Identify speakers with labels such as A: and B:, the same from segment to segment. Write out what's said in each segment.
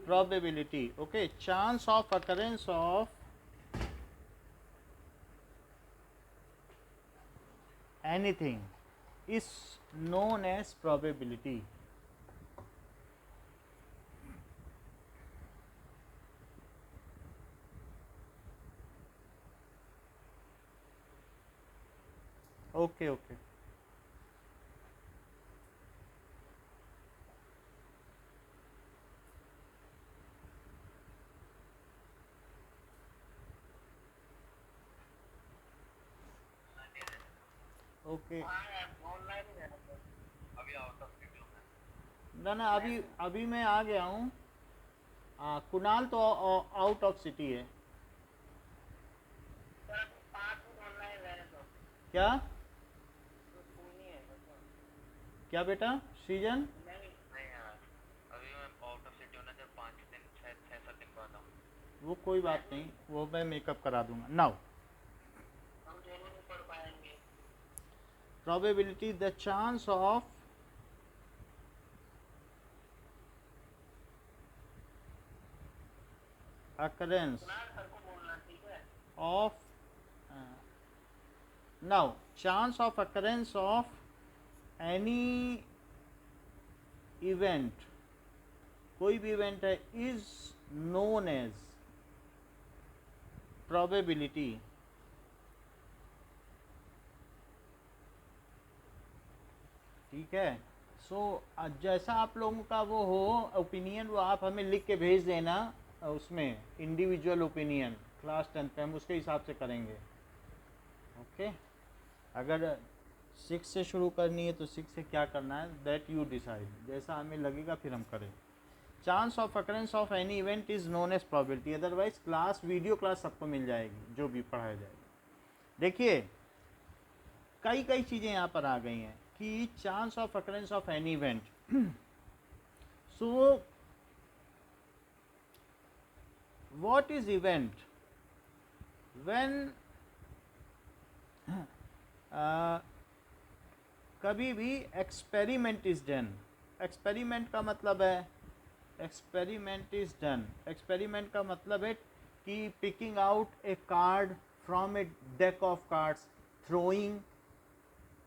A: probability. Okay, chance of occurrence of anything is known as probability. Okay, okay. Okay ना ना, अभी मैं आ गया हूँ। कुणाल तो आउट ऑफ सिटी है। क्या क्या बेटा सृजन? वो कोई बात नहीं, वो मैं मेकअप करा दूंगा। Now probability, the chance of occurrence of now chance of occurrence of any event, कोई भी इवेंट है, is known as probability. ठीक है। सो जैसा आप लोगों का वो हो ओपिनियन, वो आप हमें लिख के भेज देना, उसमें इंडिविजुअल ओपिनियन क्लास 10 पे हम उसके हिसाब से करेंगे। ओके, अगर 6 से शुरू करनी है तो 6 से क्या करना है, दैट यू डिसाइड, जैसा हमें लगेगा फिर हम करें। Chance of occurrence of any event is known as probability. Otherwise class, video class सबको मिल जाएगी जो भी पढ़ाया जाएगा। देखिए कई कई चीज़ें यहाँ पर आ गई हैं कि chance of occurrence of any event. So what is event? When कभी भी एक्सपेरिमेंट इज डन। एक्सपेरिमेंट का मतलब है, एक्सपेरिमेंट इज डन, एक्सपेरिमेंट का मतलब है कि picking out a card from a deck of cards, throwing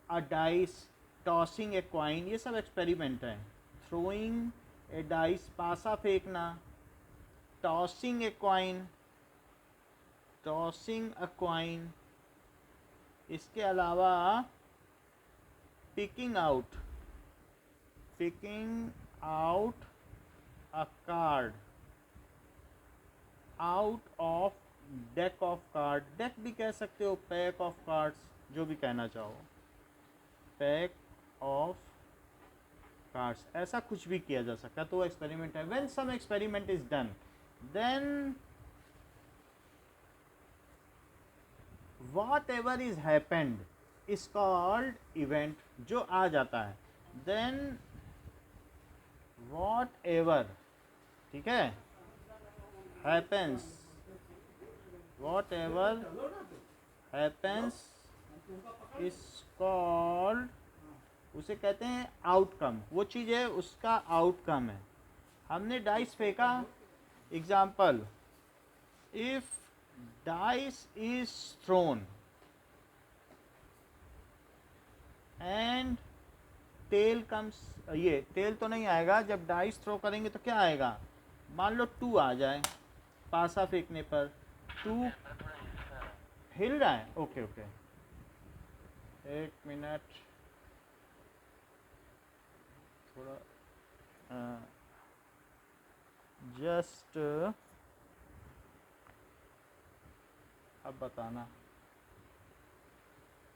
A: a dice, tossing a coin, ये सब एक्सपेरिमेंट है। थ्रोइंग ए डाइस, पासा फेंकना, tossing a coin, tossing a coin. इसके अलावा picking out, picking out a card out of deck of card, deck भी कह सकते हो, पैक ऑफ कार्ड्स, जो भी कहना चाहो, पैक ऑफ कार्ड्स, ऐसा कुछ भी किया जा सकता है, तो एक्सपेरिमेंट है। When some experiment is done then whatever is happened is called event, जो आ जाता है। देन वॉट एवर, ठीक है, happens, whatever happens is called, उसे कहते हैं आउटकम। वो चीज़ है, उसका आउटकम है। हमने डाइस फेंका, example, if dice is thrown and tail comes, ये टेल तो नहीं आएगा, जब डाइस थ्रो करेंगे तो क्या आएगा, मान लो 2 आ जाए पासा फेंकने पर, 2 हिल रहा है। ओके ओके, एक मिनट, थोड़ा जस्ट अब बताना।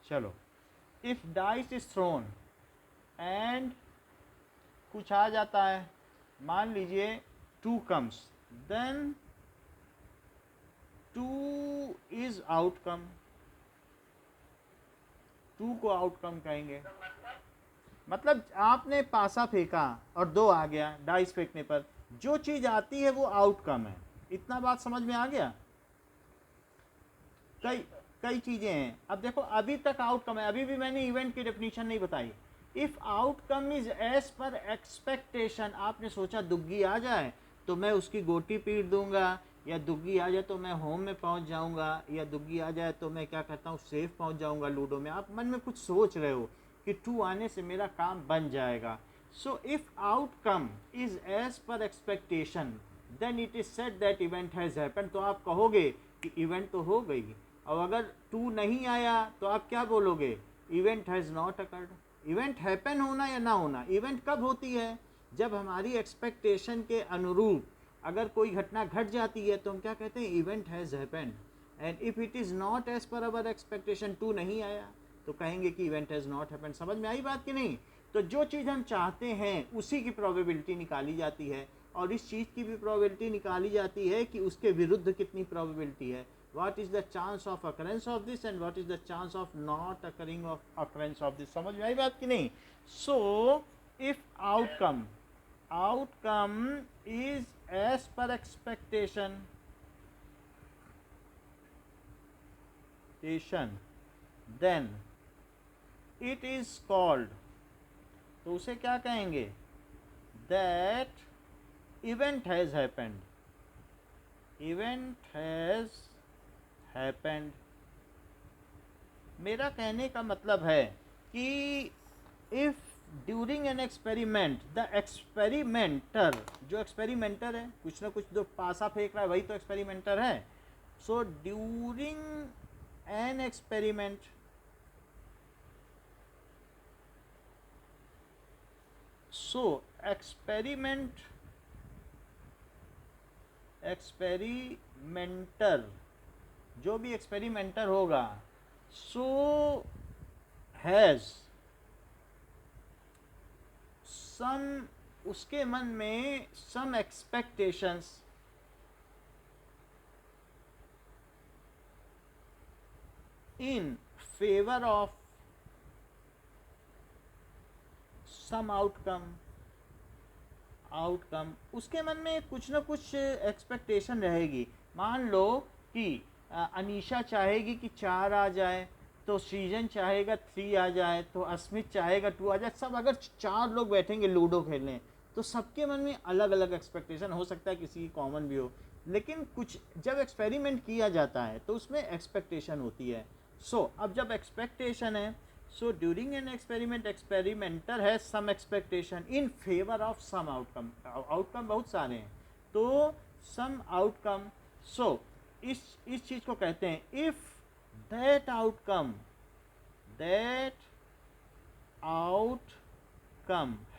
A: चलो, if dice is thrown and कुछ आ जाता है, मान लीजिए 2 कम्स, देन 2 इज आउटकम, 2 को आउटकम कहेंगे। मतलब आपने पासा फेंका और 2 आ गया डाइस फेंकने पर, जो चीज़ आती है वो आउटकम है। इतना बात समझ में आ गया? कई कई चीज़ें हैं। अब देखो अभी तक आउटकम है, अभी भी मैंने इवेंट की डेफिनेशन नहीं बताई। If outcome is as per expectation, आपने सोचा दुग्गी आ जाए तो मैं उसकी गोटी पीट दूंगा, या दुग्गी आ जाए तो मैं होम में पहुंच जाऊंगा, या दुग्गी आ जाए तो मैं क्या करता हूँ सेफ पहुंच जाऊंगा लूडो में। आप मन में कुछ सोच रहे हो कि 2 आने से मेरा काम बन जाएगा। So if outcome is as per expectation then it is said that event has happened. तो आप कहोगे कि इवेंट तो हो गई, और अगर 2 नहीं आया तो आप क्या बोलोगे, event has not occurred. Event happen होना या ना होना, इवेंट कब होती है, जब हमारी एक्सपेक्टेशन के अनुरूप अगर कोई घटना घट जाती है तो हम क्या कहते हैं, event has happened. And if it is not as per our expectation, 2 नहीं आया, तो कहेंगे कि इवेंट हैज नॉट हैपेंड। समझ में आई बात कि नहीं? तो जो चीज़ हम चाहते हैं उसी की प्रोबेबिलिटी निकाली जाती है, और इस चीज़ की भी प्रोबेबिलिटी निकाली जाती है कि उसके विरुद्ध कितनी प्रोबेबिलिटी है। what is the chance of occurrence of this and what is the chance of not occurring of occurrence of this। समझ में आई बात कि नहीं? so if outcome is as per expectation, then it is called, तो उसे क्या कहेंगे, that event has happened, event has happened। मेरा कहने का मतलब है कि if during an experiment the experimenter, जो एक्सपेरिमेंटर है, कुछ ना कुछ जो पासा फेंक रहा है वही तो एक्सपेरिमेंटर है। So during an experiment, so experimenter, जो भी एक्सपेरिमेंटर होगा, सो हैज सम, उसके मन में some expectations in favour of some outcome, उसके मन में कुछ ना कुछ एक्सपेक्टेशन रहेगी। मान लो कि अनीशा चाहेगी कि 4 आ जाए, तो सृजन चाहेगा 3 आ जाए, तो अस्मित चाहेगा 2 आ जाए। सब अगर 4 लोग बैठेंगे लूडो खेलने तो सबके मन में अलग अलग एक्सपेक्टेशन, हो सकता है किसी की कॉमन भी हो, लेकिन कुछ जब एक्सपेरिमेंट किया जाता है तो उसमें एक्सपेक्टेशन होती है। अब जब एक्सपेक्टेशन है, so during an experiment experimenter has some expectation in favor of some outcome। outcome बहुत सारे हैं, तो some outcome। इस चीज को कहते हैं if that outcome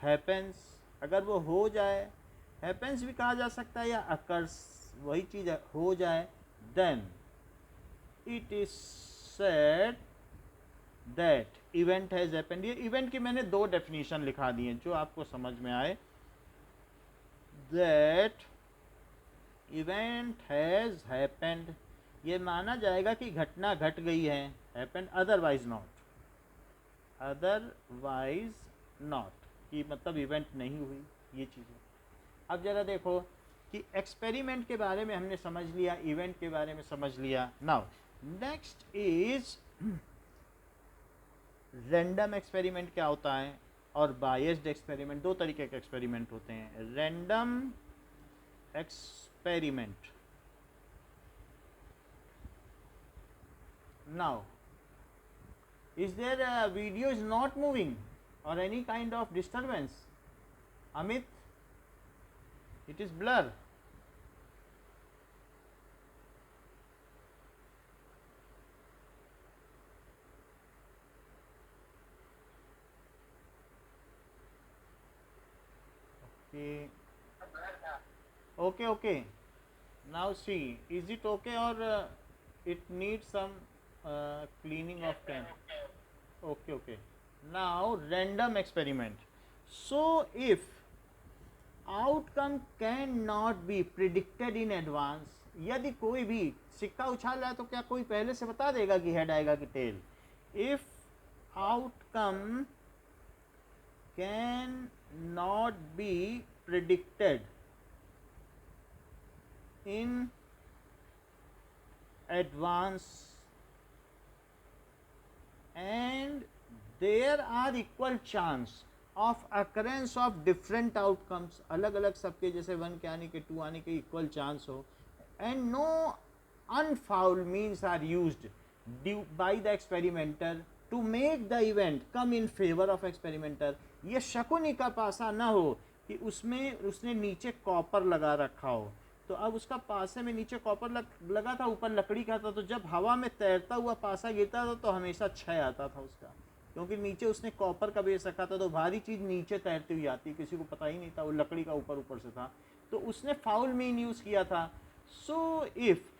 A: happens, अगर वो हो जाए, happens भी कहा जा सकता है या occurs, वही चीज हो जाए, then it is said that event has happened। ये event की मैंने 2 डेफिनेशन लिखा दी हैं जो आपको समझ में आए। that event has happened, ये माना जाएगा कि घटना घट गई है, happened otherwise not, कि मतलब इवेंट नहीं हुई, ये चीज़ है। अब जरा देखो कि एक्सपेरिमेंट के बारे में हमने समझ लिया, इवेंट के बारे में समझ लिया। Now next is random experiment क्या होता है, और बायस्ड एक्सपेरिमेंट। 2 तरीके के एक्सपेरिमेंट होते हैं। Random experiment, now is there video is not moving और any kind of disturbance? Amit, it is blur। okay, now see, is it okay or it needs some cleaning of can? okay, now random experiment। so if outcome cannot be predicted in advance, यदि कोई भी सिक्का उछाल रहा है तो क्या कोई पहले से बता देगा कि हेड आएगा कि tail? If outcome can not be predicted in advance and there are equal chance of occurrence of different outcomes, अलग अलग सबके जैसे 1 के आने के 2 आने के इक्वल चांस हो, and no unfair means are used by the experimenter to make the event come in favour of experimenter. ये शकुनी का पासा ना हो कि उसमें उसने नीचे कॉपर लगा रखा हो, तो अब उसका पासे में नीचे कॉपर लगा था, ऊपर लकड़ी का था, तो जब हवा में तैरता हुआ पासा गिरता था तो हमेशा क्षय आता था उसका, क्योंकि नीचे उसने कॉपर का बेस रखा था, तो भारी चीज़ नीचे तैरती हुई आती, किसी को पता ही नहीं था, वो लकड़ी का ऊपर ऊपर से था, तो उसने फाउल मीन यूज़ किया था। So if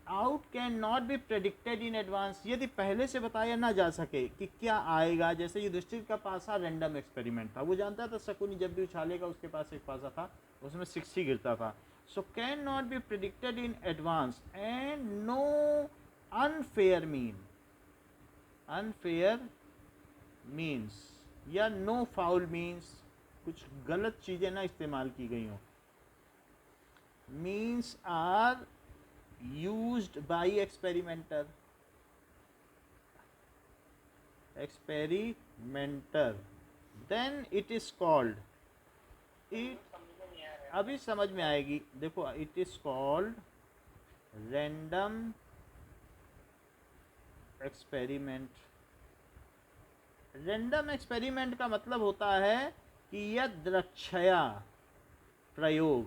A: out can not be predicted in advance, यदि पहले से बताया ना जा सके कि क्या आएगा, जैसे युधिष्ठिर का पासा रैंडम एक्सपेरिमेंट था, वो जानता था शकुनी जब भी उछालेगा उसके पास एक पासा था, उसमें 60 गिरता था। So can not be predicted in advance and no unfair mean, unfair means या नो फाउल मीन्स, कुछ गलत चीज़ें ना इस्तेमाल की गई हों, means are used by experimenter then it is called, it अभी समझ में आएगी, देखो it is called random experiment। random experiment का मतलब होता है कि यदृच्छया प्रयोग।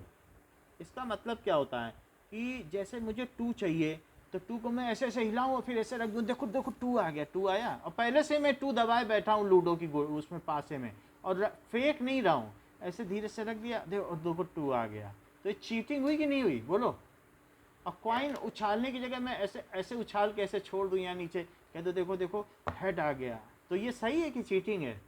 A: इसका मतलब क्या होता है कि जैसे मुझे 2 चाहिए, तो 2 को मैं ऐसे ऐसे हिलाऊं और फिर ऐसे रख दूं, देखो देखो 2 आ गया, 2 आया, और पहले से मैं 2 दबाए बैठा हूं लूडो की उसमें पासे में, और फेक नहीं रहा हूं, ऐसे धीरे से रख दिया, देखो 2 आ गया। तो ये चीटिंग हुई कि नहीं हुई, बोलो? और कॉइन उछालने की जगह मैं ऐसे ऐसे उछाल के ऐसे छोड़ दूं यहाँ नीचे, कह दो देखो देखो हेड आ गया, तो ये सही है कि चीटिंग है?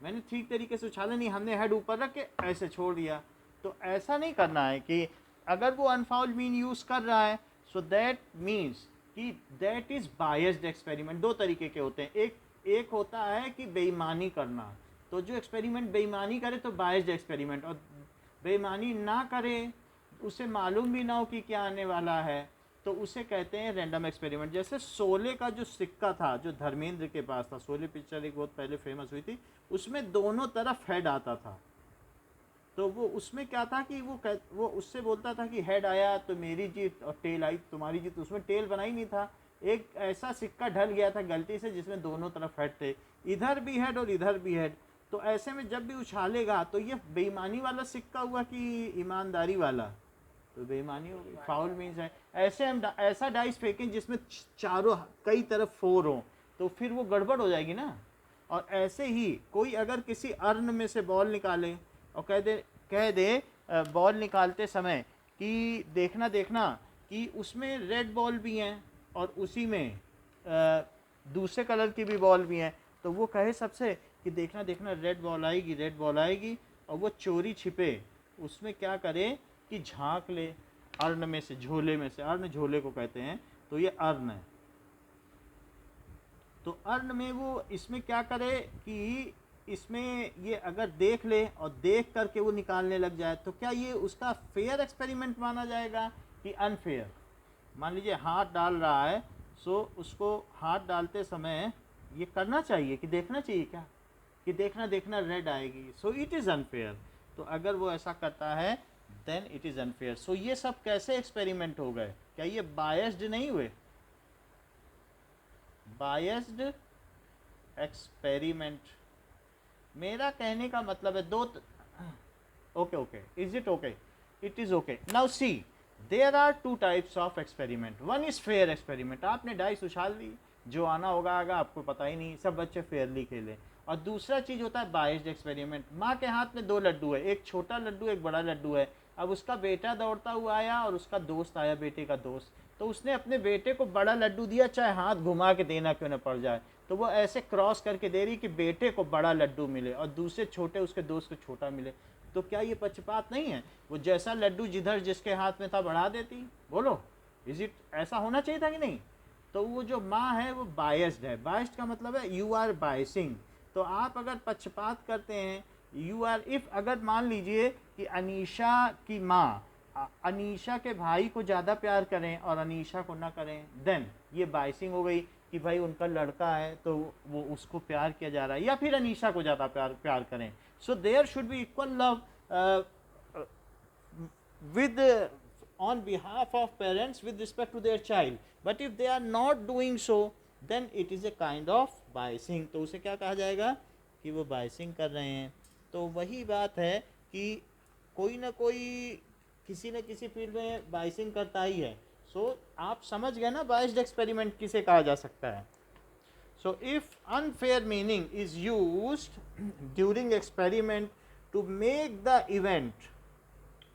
A: मैंने ठीक तरीके से उछाला नहीं, हमने हेड ऊपर रख के ऐसे छोड़ दिया। तो ऐसा नहीं करना है कि अगर वो अनफाउल मीन यूज़ कर रहा है, सो दैट मीन्स कि दैट इज़ बायस्ड एक्सपेरिमेंट। 2 तरीके के होते हैं, एक होता है कि बेईमानी करना, तो जो एक्सपेरिमेंट बेईमानी करे तो बायस्ड एक्सपेरिमेंट, और बेईमानी ना करे, उसे मालूम भी ना हो कि क्या आने वाला है, तो उसे कहते हैं रैंडम एक्सपेरिमेंट। जैसे शोले का जो सिक्का था जो धर्मेंद्र के पास था, शोले पिक्चर एक बहुत पहले फेमस हुई थी, उसमें दोनों तरफ हेड आता था, तो वो उसमें क्या था कि वो उससे बोलता था कि हेड आया तो मेरी जीत और टेल आई तुम्हारी जीत, उसमें टेल बना ही नहीं था, एक ऐसा सिक्का ढल गया था गलती से जिसमें दोनों तरफ हेड थे, इधर भी हेड और इधर भी हेड। तो ऐसे में जब भी उछालेगा तो ये बेईमानी वाला सिक्का हुआ कि ईमानदारी वाला? तो बेईमानी हो गई, फाउल मीन्स है। ऐसे हम ऐसा डाइस फेंकें जिसमें चारों कई तरफ 4 हो, तो फिर वो गड़बड़ हो जाएगी ना। और ऐसे ही कोई अगर किसी अर्न में से बॉल निकाले और कह दे बॉल निकालते समय कि देखना देखना कि उसमें रेड बॉल भी हैं और उसी में दूसरे कलर की भी बॉल भी हैं, तो वो कहे सबसे कि देखना देखना रेड बॉल आएगी, रेड बॉल आएगी, और वो चोरी छिपे उसमें क्या करे कि झांक ले अर्न में से, झोले में से, अर्न झोले को कहते हैं, तो ये अर्न है। तो अर्न में वो इसमें क्या करे कि इसमें ये अगर देख ले और देख करके वो निकालने लग जाए, तो क्या ये उसका फेयर एक्सपेरिमेंट माना जाएगा कि अनफेयर? मान लीजिए हाथ डाल रहा है, सो उसको हाथ डालते समय ये करना चाहिए कि देखना चाहिए क्या कि देखना देखना रेड आएगी, सो इट इज़ अनफेयर। तो अगर वो ऐसा करता है देन इट इज़ अनफेयर। सो ये सब कैसे एक्सपेरिमेंट हो गए? क्या ये बायस्ड नहीं हुए? बायस्ड एक्सपेरिमेंट, मेरा कहने का मतलब है okay, is it okay? It is okay. Now see, there are 2 types of experiment. One is fair experiment, आपने डाइस उछाल दी, जो आना होगा आगा, आपको पता ही नहीं, सब बच्चे फेयरली खेले। और दूसरा चीज होता है बायस्ड एक्सपेरिमेंट। माँ के हाथ में 2 लड्डू है, एक छोटा लड्डू एक बड़ा लड्डू है। अब उसका बेटा दौड़ता हुआ आया और उसका दोस्त आया, बेटे का दोस्त, तो उसने अपने बेटे को बड़ा लड्डू दिया, चाहे हाथ घुमा के देना क्यों न पड़ जाए। तो वो ऐसे क्रॉस करके दे रही कि बेटे को बड़ा लड्डू मिले और दूसरे छोटे उसके दोस्त को छोटा मिले। तो क्या ये पक्षपात नहीं है? वो जैसा लड्डू जिधर जिसके हाथ में था बढ़ा देती। बोलो, इज इट ऐसा होना चाहिए था कि नहीं? तो वो जो माँ है वो बायस्ड है। बायस्ड का मतलब है यू आर बायसिंग। तो आप अगर पक्षपात करते हैं, यू आर, इफ़ अगर मान लीजिए कि अनीशा की माँ अनीशा के भाई को ज़्यादा प्यार करें और अनीशा को ना करें, देन ये बायसिंग हो गई कि भाई उनका लड़का है तो वो उसको प्यार किया जा रहा है, या फिर अनीशा को ज़्यादा प्यार करें So there should be equal love with on behalf of parents with respect to their child. But if they are not doing so, then it is a kind of biasing. तो उसे क्या कहा जाएगा कि वो biasing कर रहे हैं. तो वही बात है कि कोई ना कोई किसी न किसी फील्ड में बाइसिंग करता ही है. सो आप समझ गए ना बाइस्ड एक्सपेरिमेंट किसे कहा जा सकता है. So if unfair meaning is used during experiment to make the event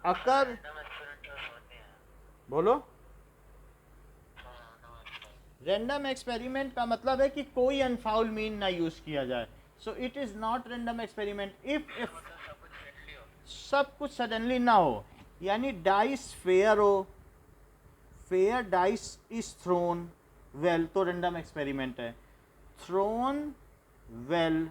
A: occur, बोलो. रैंडम एक्सपेरिमेंट का मतलब है कि कोई अनफाउल मीन ना यूज किया जाए. So it is not random experiment if सब कुछ सडनली ना हो. यानी डाइस फेयर हो, fair dice is throne well, तो रैंडम एक्सपेरिमेंट है. थ्रोन वेल,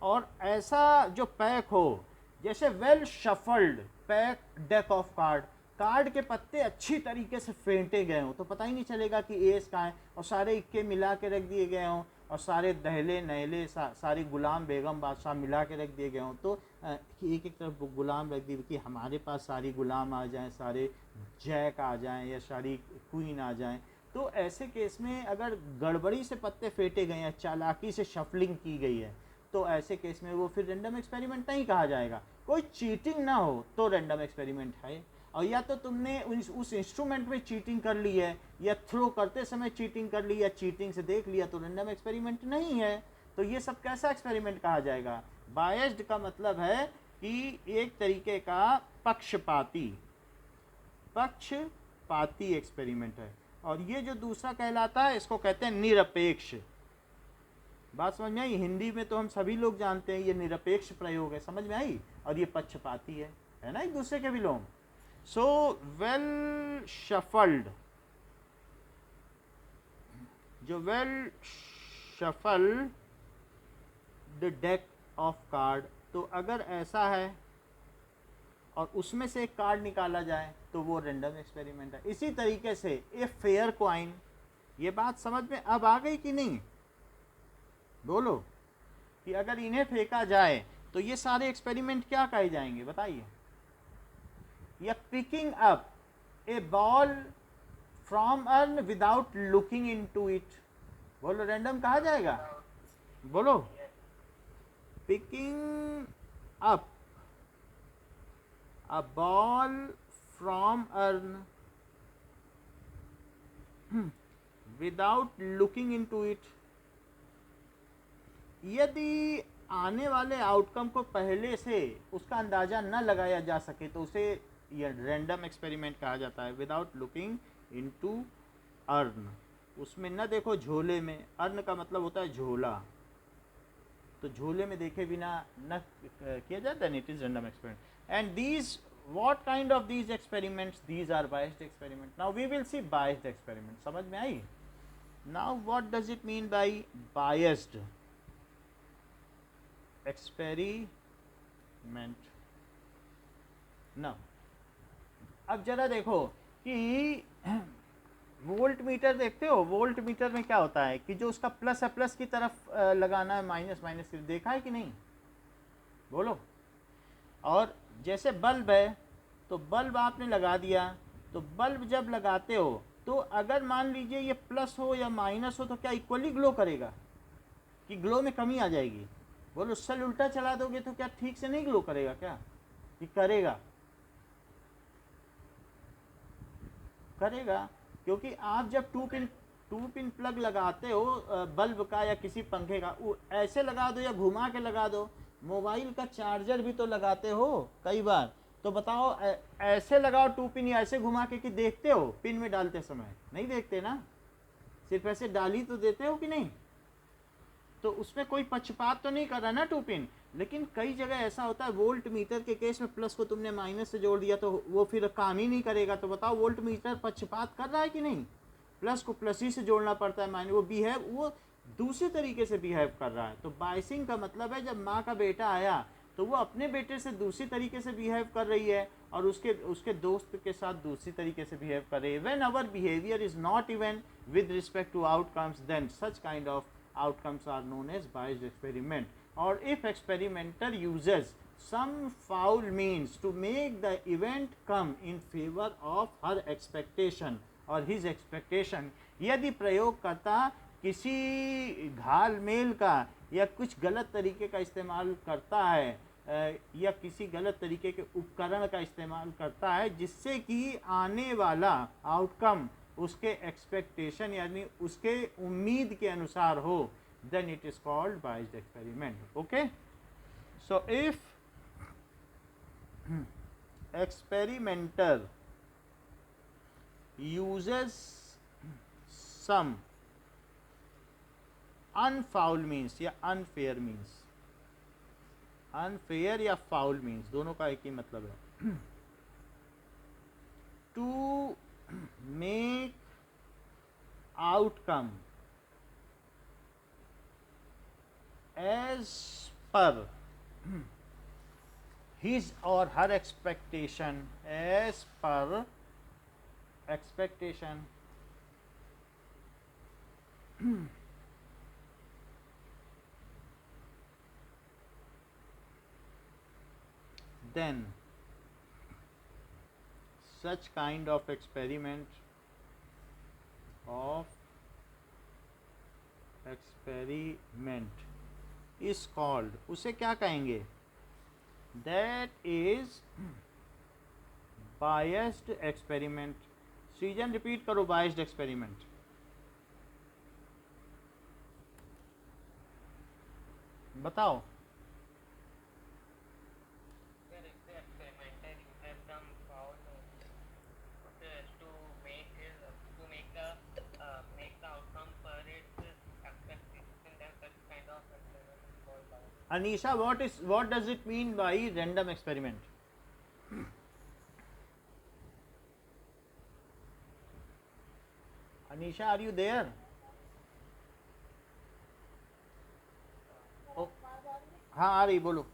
A: और ऐसा जो पैक हो जैसे well shuffled pack deck of card, card के पत्ते अच्छी तरीके से फेंटे गए हों तो पता ही नहीं चलेगा कि एस कहाँ है, और सारे इक्के मिला के रख दिए गए हों, और सारे दहले नहले सारी गुलाम बेगम बादशाह मिला के रख दिए गए हों. तो एक एक तरफ गुलाम रख दिए कि हमारे पास सारी गुलाम आ जाएं, सारे जैक आ जाएं या सारी क्वीन आ जाएं. तो ऐसे केस में अगर गड़बड़ी से पत्ते फेंटे गए हैं, चालाकी से शफलिंग की गई है, तो ऐसे केस में वो फिर रैंडम एक्सपेरिमेंट नहीं कहा जाएगा. कोई चीटिंग ना हो तो रैंडम एक्सपेरिमेंट है. और या तो तुमने उस इंस्ट्रूमेंट में चीटिंग कर ली है, या थ्रो करते समय चीटिंग कर ली, या चीटिंग से देख लिया, तो रैंडम एक्सपेरिमेंट नहीं है. तो ये सब कैसा एक्सपेरिमेंट कहा जाएगा. बायस्ड का मतलब है कि एक तरीके का पक्षपाती एक्सपेरिमेंट है. और ये जो दूसरा कहलाता है इसको कहते हैं निरपेक्ष. बात समझ में आई. हिंदी में तो हम सभी लोग जानते हैं ये निरपेक्ष प्रयोग है, समझ में आई. और ये पक्षपाती है ना, एक दूसरे के विलोम. सो वेल शफल्ड, जो well shuffled the deck of card, तो अगर ऐसा है और उसमें से एक कार्ड निकाला जाए तो वो रैंडम एक्सपेरिमेंट है. इसी तरीके से ए फेयर कॉइन, ये बात समझ में अब आ गई कि नहीं, बोलो. कि अगर इन्हें फेंका जाए तो ये सारे एक्सपेरिमेंट क्या कहे जाएंगे बताइए. या picking up A ball from earn without looking into it, बोलो रैंडम कहा जाएगा. बोलो. Picking up a ball from urn without looking into it. यदि आने वाले आउटकम को पहले से उसका अंदाज़ा न लगाया जा सके तो उसे यह रैंडम एक्सपेरिमेंट कहा जाता है. विदाउट लुकिंग इनटू अर्न, उसमें न देखो झोले में. अर्न का मतलब होता है झोला, तो झोले में देखे बिना न किया जाता है. It is random experiment. And these, what kind of these experiments? These are biased experiments. Now we will see biased experiments. समझ में आई. Now what does it mean by biased experiment? Now अब जरा देखो कि वोल्ट मीटर देखते हो. Volt meter में क्या होता है कि जो उसका प्लस है प्लस की तरफ लगाना है, माइनस माइनस की, देखा है कि नहीं, बोलो. और जैसे बल्ब है तो बल्ब आपने लगा दिया, तो बल्ब जब लगाते हो तो अगर मान लीजिए ये प्लस हो या माइनस हो तो क्या इक्वली ग्लो करेगा कि ग्लो में कमी आ जाएगी. बोलो. सेल उल्टा चला दोगे तो क्या ठीक से नहीं ग्लो करेगा क्या, कि करेगा. क्योंकि आप जब टू पिन प्लग लगाते हो बल्ब का या किसी पंखे का, ऐसे लगा दो या घुमा के लगा दो. मोबाइल का चार्जर भी तो लगाते हो कई बार, तो बताओ ऐसे लगाओ टू पिन या ऐसे घुमा के कि देखते हो पिन में डालते समय, नहीं देखते ना, सिर्फ ऐसे डाली तो देते हो कि नहीं. तो उसमें कोई पक्षपात तो नहीं कर रहा ना टू पिन. लेकिन कई जगह ऐसा होता है वोल्ट मीटर के केस में प्लस को तुमने माइनस से जोड़ दिया तो वो फिर काम ही नहीं करेगा. तो बताओ वोल्ट मीटर पक्षपात कर रहा है कि नहीं. प्लस को प्लस ही से जोड़ना पड़ता है, माइनस वो दूसरे तरीके से बिहेव कर रहा है. तो बाइसिंग का मतलब है जब माँ का बेटा आया तो वो अपने बेटे से दूसरी तरीके से बिहेव कर रही है और उसके दोस्त के साथ दूसरी तरीके से बिहेव कर रही है. When our behaviour is not even with respect to outcomes, then such kind of outcomes are known as biased experiment. or if experimenter uses some foul means to make the event come in favor of her expectation or his expectation, यदि प्रयोगकर्ता किसी घालमेल का या कुछ गलत तरीके का इस्तेमाल करता है या किसी गलत तरीके के उपकरण का इस्तेमाल करता है जिससे कि आने वाला आउटकम उसके एक्सपेक्टेशन यानी उसके उम्मीद के अनुसार हो, then it is called biased experiment. Okay, so if experimenter uses some unfoul means या unfair means, unfair या foul means दोनों का एक ही मतलब है, to make outcome as per his or her expectation, as per expectation, then such kind of experiment is called, उसे क्या कहेंगे, that is biased experiment. सृजन रिपीट करो, biased experiment. बताओ. Anisha, what does it mean by random experiment? Anisha, are you there? Oh, हाँ आ रही, बोलो,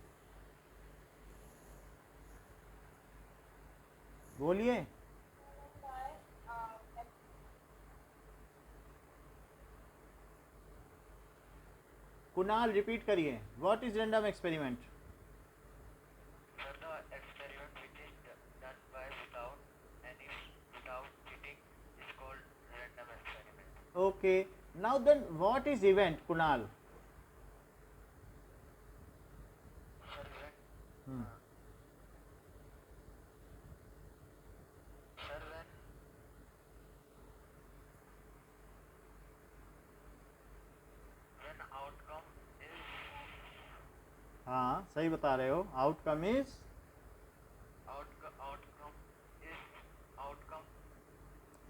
A: बोलिए. कुणाल रिपीट करिए, what is random experiment?
B: Experiment which is done by without any without cheating is called random experiment.
A: Okay, now then what is event, Kunal?
B: Sir, when outcome is
A: हाँ सही बता रहे हो, outcome is
B: outcome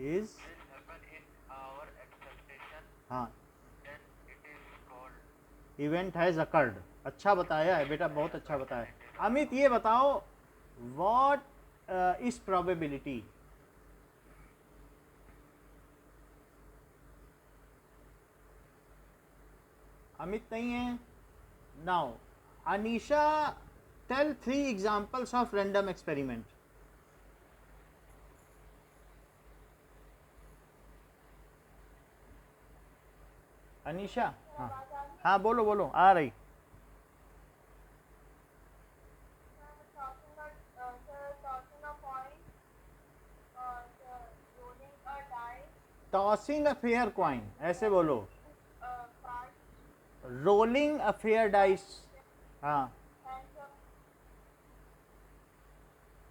A: is
B: will happen in our expectation,
A: हाँ,
B: then it is called
A: event has occurred. अच्छा बताया है बेटा, बहुत अच्छा बताया है. अमित ये बताओ, व्हाट इज प्रोबेबिलिटी? अमित नहीं है. Now Anisha, tell 3 examples of random experiment. Anisha, हाँ हाँ बोलो बोलो, आ रही. टॉसिंग अ फेयर कॉइन, ऐसे बोलो. रोलिंग अ फेयर डाइस, हाँ.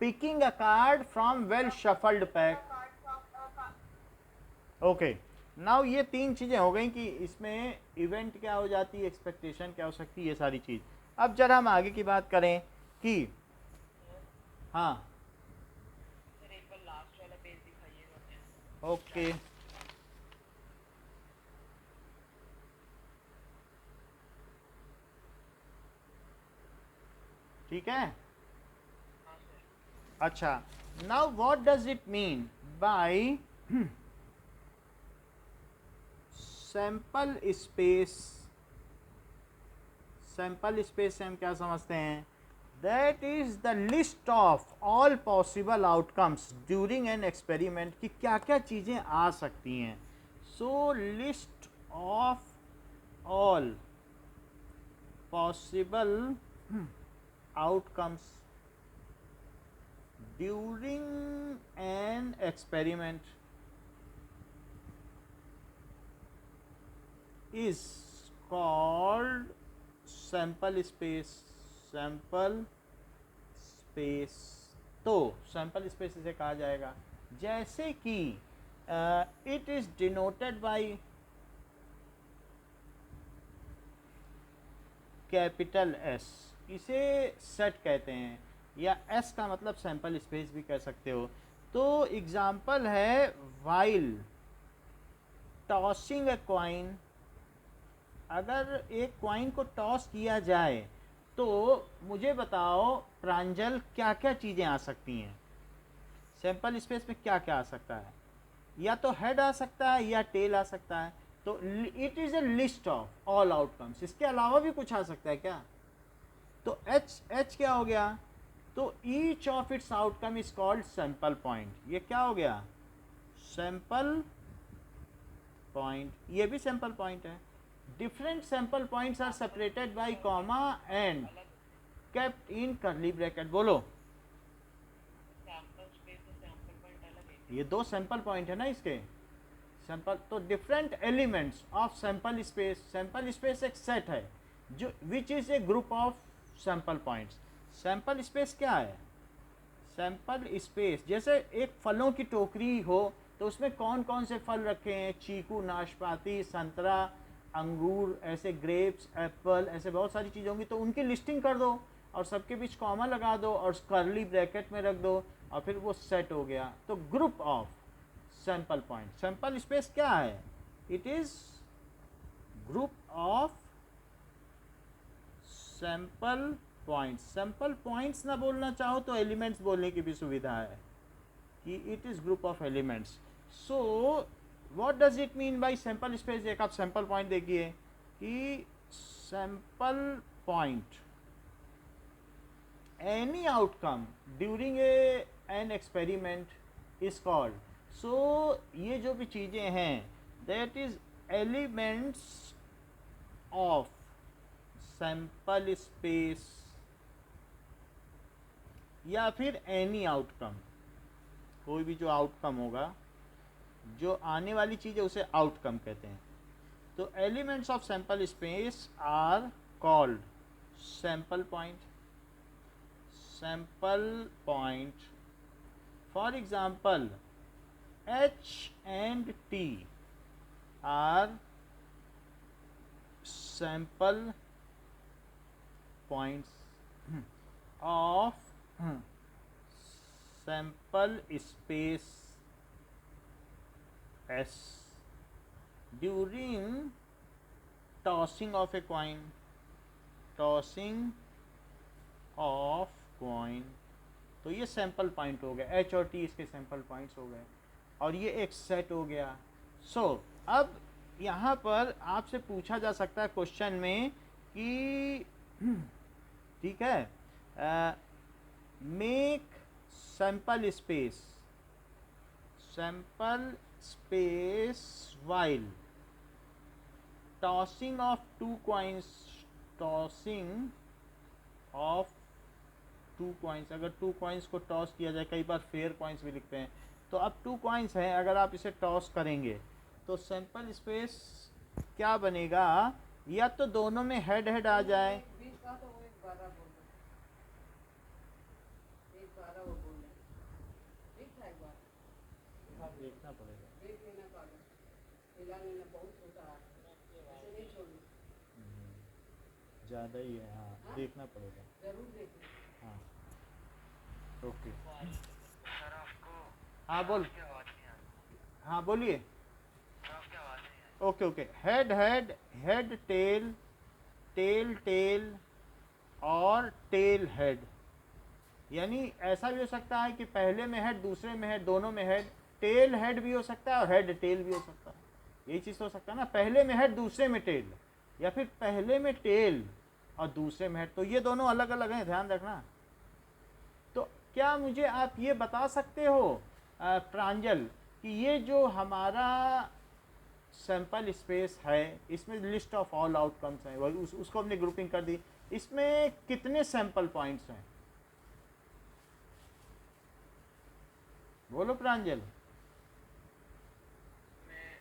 A: Picking a card from well shuffled pack. Okay, now ये 3 चीज़ें हो गई कि इसमें इवेंट क्या हो जाती है, एक्सपेक्टेशन क्या हो सकती है, ये सारी चीज़. अब जरा हम आगे की बात करें कि हाँ ओके, ठीक है. अच्छा, now what does it mean by sample space? Sample space से हम क्या समझते हैं? That is the list of all possible outcomes during an experiment, कि क्या क्या चीज़ें आ सकती हैं. So list of all possible outcomes during an experiment is called sample space. sample space, तो sample space इसे कहा जाएगा। जैसे कि it is denoted by capital S, इसे सेट कहते हैं, या एस का मतलब सैंपल स्पेस भी कह सकते हो। तो एग्जाम्पल है वाइल टॉसिंग ए कॉइन, अगर एक कॉइन को टॉस किया जाए तो मुझे बताओ प्रांजल क्या क्या चीज़ें आ सकती हैं सैंपल स्पेस में, क्या क्या आ सकता है? या तो हेड आ सकता है या टेल आ सकता है। तो it is a list of all outcomes, इसके अलावा भी कुछ आ सकता है क्या? तो एच क्या हो गया? तो each of its outcome is called sample point. ये क्या हो गया? सैंपल पॉइंट, ये भी सैंपल पॉइंट है। Different sample points are separated by comma and kept in curly bracket. बोलो, ये दो सैंपल पॉइंट है ना इसके, सैंपल। तो different elements of sample space, sample space एक सेट है जो which is a group of sample points. Sample space क्या है? सैंपल स्पेस जैसे एक फलों की टोकरी हो तो उसमें कौन कौन से फल रखे हैं, चीकू, नाशपाती, संतरा, अंगूर, ऐसे ग्रेप्स, एप्पल, ऐसे बहुत सारी चीज़ें होंगी, तो उनकी लिस्टिंग कर दो और सबके बीच कॉमा लगा दो और कर्ली ब्रैकेट में रख दो और फिर वो सेट हो गया। तो group of sample point. Sample space क्या है? It is group of sample points. Sample points ना बोलना चाहो तो एलिमेंट्स बोलने की भी सुविधा है कि it is group of elements. So what does it mean by sample space? एक आप सैंपल पॉइंट देखिए कि sample point any outcome during an experiment is called. So ये जो भी चीज़ें हैं that is elements of sample space या फिर एनी आउटकम, कोई भी जो आउटकम होगा, जो आने वाली चीज़ है उसे आउटकम कहते हैं। तो elements of sample space are called sample point. Sample point, for example H and T are sample points of sample space S during tossing of a coin. Tossing of coin, तो ये sample point हो गया। H और T इसके sample points हो गए और ये एक सेट हो गया। सो अब यहाँ पर आपसे पूछा जा सकता है क्वेश्चन में कि ठीक है, make sample space, sample space while tossing of two coins, tossing of two coins. अगर टू कॉइन्स को टॉस किया जाए, कई बार फेयर कॉइन्स भी लिखते हैं, तो अब टू कॉइन्स हैं, अगर आप इसे टॉस करेंगे तो सैंपल स्पेस क्या बनेगा? या तो दोनों में हेड हेड आ जाए, देखना पड़ेगा, ज़्यादा ही है। हाँ, देखना पड़ेगा, हाँ, ओके।
B: सर आपको
A: हाँ बोल,
B: की आवाज़ नहीं आ रही।
A: हाँ बोलिए।
B: सर आपकी आवाज़ नहीं आ रही।
A: Okay okay, head head, head tail, tail tail और टेल हेड। यानी ऐसा भी हो सकता है कि पहले में हेड, दूसरे में हेड, दोनों में हेड। टेल हेड भी हो सकता है और हेड टेल भी हो सकता है। यही चीज़ हो सकता है ना, पहले में हेड दूसरे में टेल, या फिर पहले में टेल और दूसरे में हेड। तो ये दोनों अलग अलग हैं, ध्यान रखना। तो क्या मुझे आप ये बता सकते हो प्रांजल कि ये जो हमारा सैंपल स्पेस है, इसमें लिस्ट ऑफ ऑल आउटकम्स हैं, वही उसको हमने ग्रुपिंग कर दी। इसमें कितने सैंपल पॉइंट्स हैं? बोलो प्रांजल।
B: में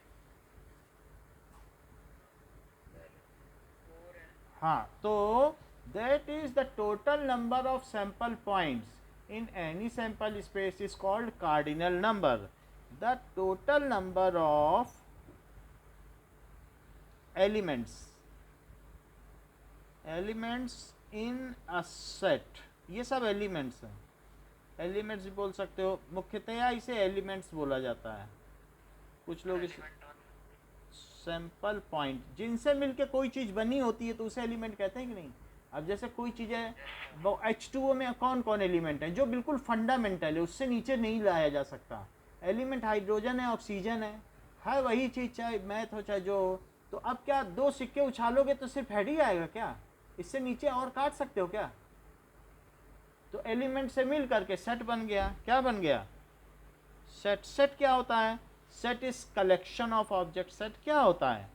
B: 4 है।
A: हाँ, तो that is the total number of sample points in any sample space is called cardinal number. The total number of elements in a set, ये सब एलिमेंट्स हैं। एलिमेंट्स भी बोल सकते हो, मुख्यतया इसे एलिमेंट्स बोला जाता है। कुछ लोग इसे
B: एलिमेंट ऑन
A: सैंपल पॉइंट, जिनसे मिलके कोई चीज़ बनी होती है तो उसे एलिमेंट कहते हैं कि नहीं। अब जैसे कोई चीज़ है, वो H2O में कौन कौन एलिमेंट है जो बिल्कुल फंडामेंटल है, उससे नीचे नहीं लाया जा सकता। एलिमेंट हाइड्रोजन है, ऑक्सीजन है वही चीज़, चाहे मैथ हो चाहे जो हो। तो अब क्या दो सिक्के उछालोगे तो सिर्फ हेड ही आएगा क्या? इससे नीचे और काट सकते हो क्या? तो एलिमेंट से मिल करके सेट बन गया। क्या बन गया? सेट। सेट क्या होता है? Set is collection of object. Set क्या होता है?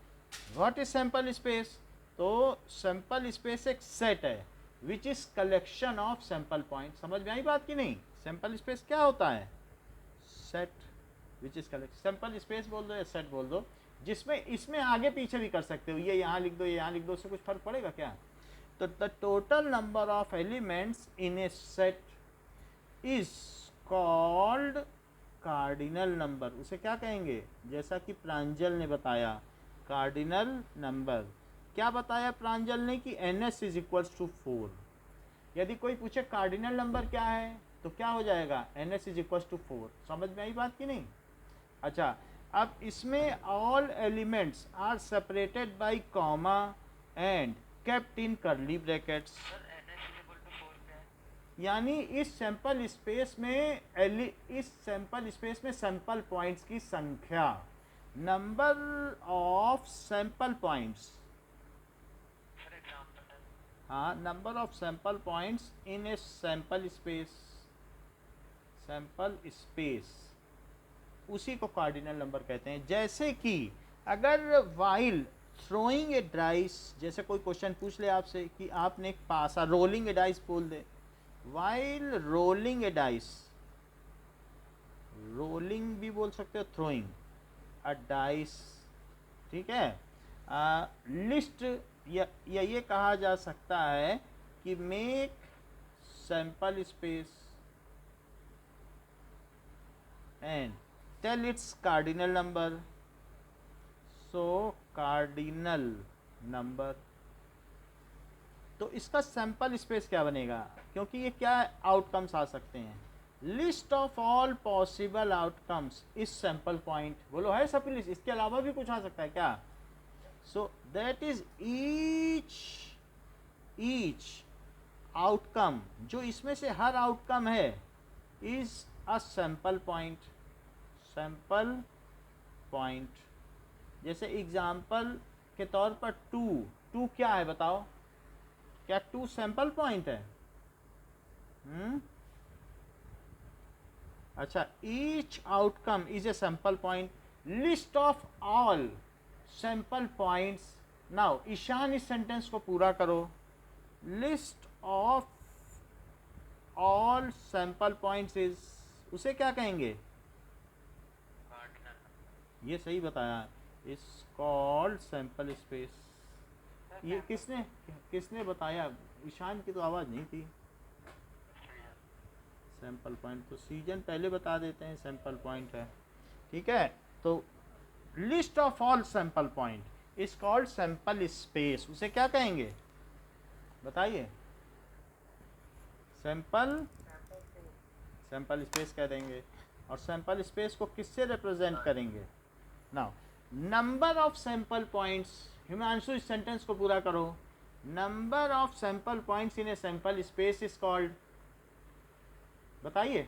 A: What is sample space? तो सैंपल स्पेस एक सेट है which is collection of sample point. समझ में आई बात की नहीं? सैंपल स्पेस क्या होता है? Set which is collection. Sample space बोल दो या सेट बोल दो, जिसमें इसमें आगे पीछे भी कर सकते हो, ये यहाँ लिख दो ये यहाँ लिख दो, उससे कुछ फर्क पड़ेगा क्या? तो the total number of elements in A set is called cardinal number. उसे क्या कहेंगे? जैसा कि प्रांजल ने बताया, कार्डिनल नंबर। क्या बताया प्रांजल ने? कि NS इज इक्वल्स टू 4। यदि कोई पूछे कार्डिनल नंबर क्या है तो क्या हो जाएगा? NS is equals to 4। समझ में आई बात की नहीं? अच्छा, अब इसमें all elements are separated by comma and kept in curly brackets.
B: Sir NS is equal to 4 क्या है?
A: यानी इस सैंपल स्पेस में सैंपल पॉइंट्स की संख्या, number of sample points.
B: Sir example है।
A: हाँ, number of sample points in a sample space, उसी को कार्डिनल नंबर कहते हैं। जैसे कि अगर वाइल थ्रोइंग ए डाइस, जैसे कोई क्वेश्चन पूछ ले आपसे कि आपने एक पासा, रोलिंग ए डाइस बोल दे, वाइल रोलिंग ए डाइस, रोलिंग भी बोल सकते हो, थ्रोइंग अ डाइस, ठीक है। लिस्ट या ये कहा जा सकता है कि make sample space and tell its cardinal number. So cardinal number, तो इसका सैंपल स्पेस क्या बनेगा? क्योंकि ये क्या आउटकम्स आ सकते हैं? List of all possible outcomes इस सैंपल पॉइंट। बोलो है सब लिस्ट? इसके अलावा भी कुछ आ सकता है क्या? So that is each outcome, जो इसमें से हर आउटकम है, is a sample point. Sample point, जैसे एग्जाम्पल के तौर पर टू क्या है बताओ? क्या 2 सैंपल पॉइंट है? अच्छा, each outcome is a sample point. List of all sample points. Now Ishan इस सेंटेंस को पूरा करो। List of all sample points is, उसे क्या कहेंगे?
B: Cardinal number.
A: ये सही बताया, इज कॉल्ड सैंपल स्पेस। ये किसने बताया? ईशान की तो आवाज़ नहीं थी। सैंपल पॉइंट तो सीजन पहले बता देते हैं सैंपल पॉइंट है, ठीक है। तो list of all sample point is called sample space. उसे क्या कहेंगे बताइए? सैंपल स्पेस कह देंगे। और सैंपल स्पेस को किससे रिप्रेजेंट करेंगे? Now number of sample points. Himanshu इस सेंटेंस को पूरा करो। Number of sample points in a sample space is called, बताइए।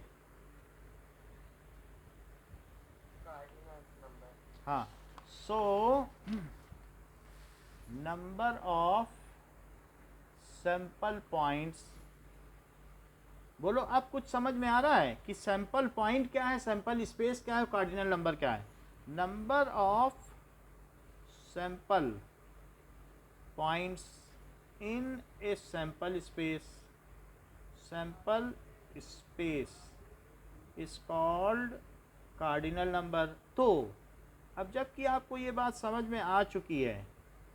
B: Cardinal number.
A: हाँ, so number of sample points. बोलो, अब कुछ समझ में आ रहा है कि सैंपल पॉइंट क्या है, सैंपल स्पेस क्या है, कार्डिनल नंबर क्या है? Number of sample points in a sample space, sample space is called cardinal number. तो अब जबकि आपको ये बात समझ में आ चुकी है,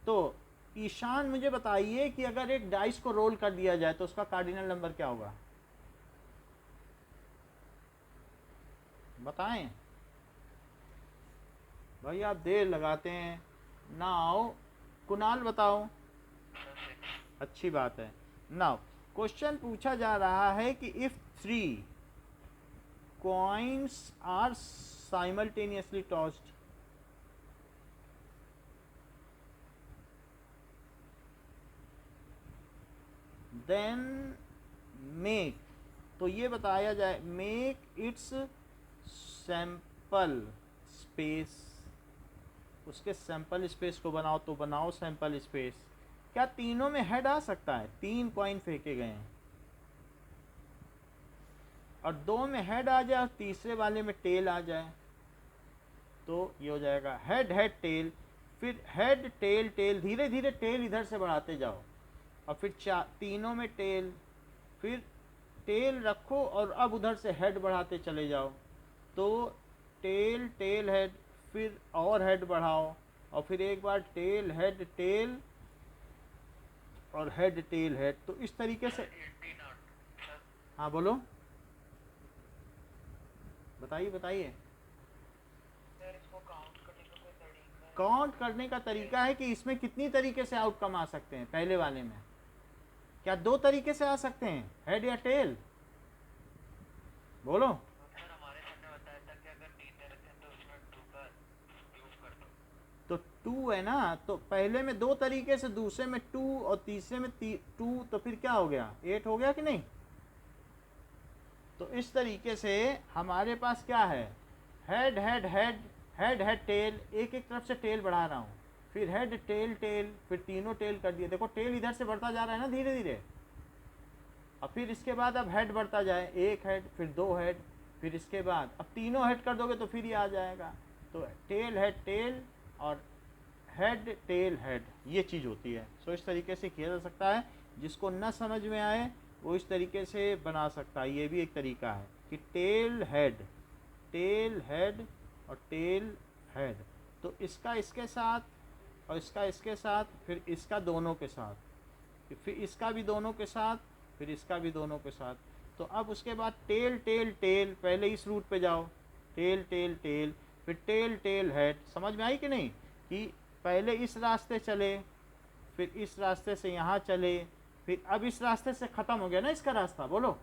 A: तो ईशान मुझे बताइए कि अगर एक डाइस को रोल कर दिया जाए तो उसका कार्डिनल नंबर क्या होगा, बताएं भाई, आप देर लगाते हैं। नाउ कुणाल बताओ।
B: Sir, 6.
A: अच्छी बात है। नाउ क्वेश्चन पूछा जा रहा है कि if 3 coins are simultaneously tossed, then make, तो ये बताया जाए make its sample space, उसके सैंपल स्पेस को बनाओ, तो बनाओ सैंपल स्पेस। क्या तीनों में हेड आ सकता है? 3 कॉइन फेंके गए हैं और 2 में हेड आ जाए और तीसरे वाले में टेल आ जाए, तो ये हो जाएगा हेड हेड टेल, फिर हेड टेल टेल, धीरे धीरे टेल इधर से बढ़ाते जाओ और फिर तीनों में टेल, फिर टेल रखो और अब उधर से हेड बढ़ाते चले जाओ, तो टेल टेल हेड, फिर और हेड बढ़ाओ और फिर एक बार टेल हेड टेल और हेड टेल हेड। तो इस तरीके से
B: 80 not. Sir,
A: हाँ बोलो, बताइए बताइए।
B: सर इसको काउंट करने का कोई तरीका है?
A: काउंट करने का तरीका है कि इसमें कितनी तरीके से आउटकम आ सकते हैं। पहले वाले में क्या 2 तरीके से आ सकते हैं, हेड या टेल, बोलो।
B: सर हमारे सर ने बताया था कि अगर 3 तरह थे तो उसमें 2 का यूज कर दो।
A: तो 2 है ना, तो पहले में 2 तरीके से, दूसरे में 2 और तीसरे में 2, तो फिर क्या हो गया, 8 हो गया कि नहीं। तो इस तरीके से हमारे पास क्या है, head head head head head tell, एक एक तरफ से टेल बढ़ा रहा हूँ, फिर हेड टेल टेल, फिर तीनों टेल कर दिए। देखो टेल इधर से बढ़ता जा रहा है ना धीरे धीरे, और फिर इसके बाद अब हेड बढ़ता जाए, 1 हेड फिर 2 हेड, फिर इसके बाद अब तीनों हेड कर दोगे तो फिर ये आ जाएगा। तो टेल हेड टेल और हेड टेल हेड, ये चीज़ होती है। सो इस तरीके से किया जा सकता है, जिसको न समझ में आए वो इस तरीके से बना सकता है। ये भी एक तरीका है कि टेल हेड और टेल हेड, तो इसका इसके साथ और इसका इसके साथ, फिर इसका दोनों के साथ, फिर इसका भी दोनों के साथ, फिर इसका भी दोनों के साथ। तो अब उसके बाद टेल टेल टेल, पहले इस रूट पे जाओ, टेल टेल टेल, फिर टेल टेल हेड। समझ में आई कि नहीं, कि पहले इस रास्ते चले, फिर इस रास्ते से यहाँ चले, फिर अब इस रास्ते से ख़त्म हो गया ना इसका रास्ता, बोलो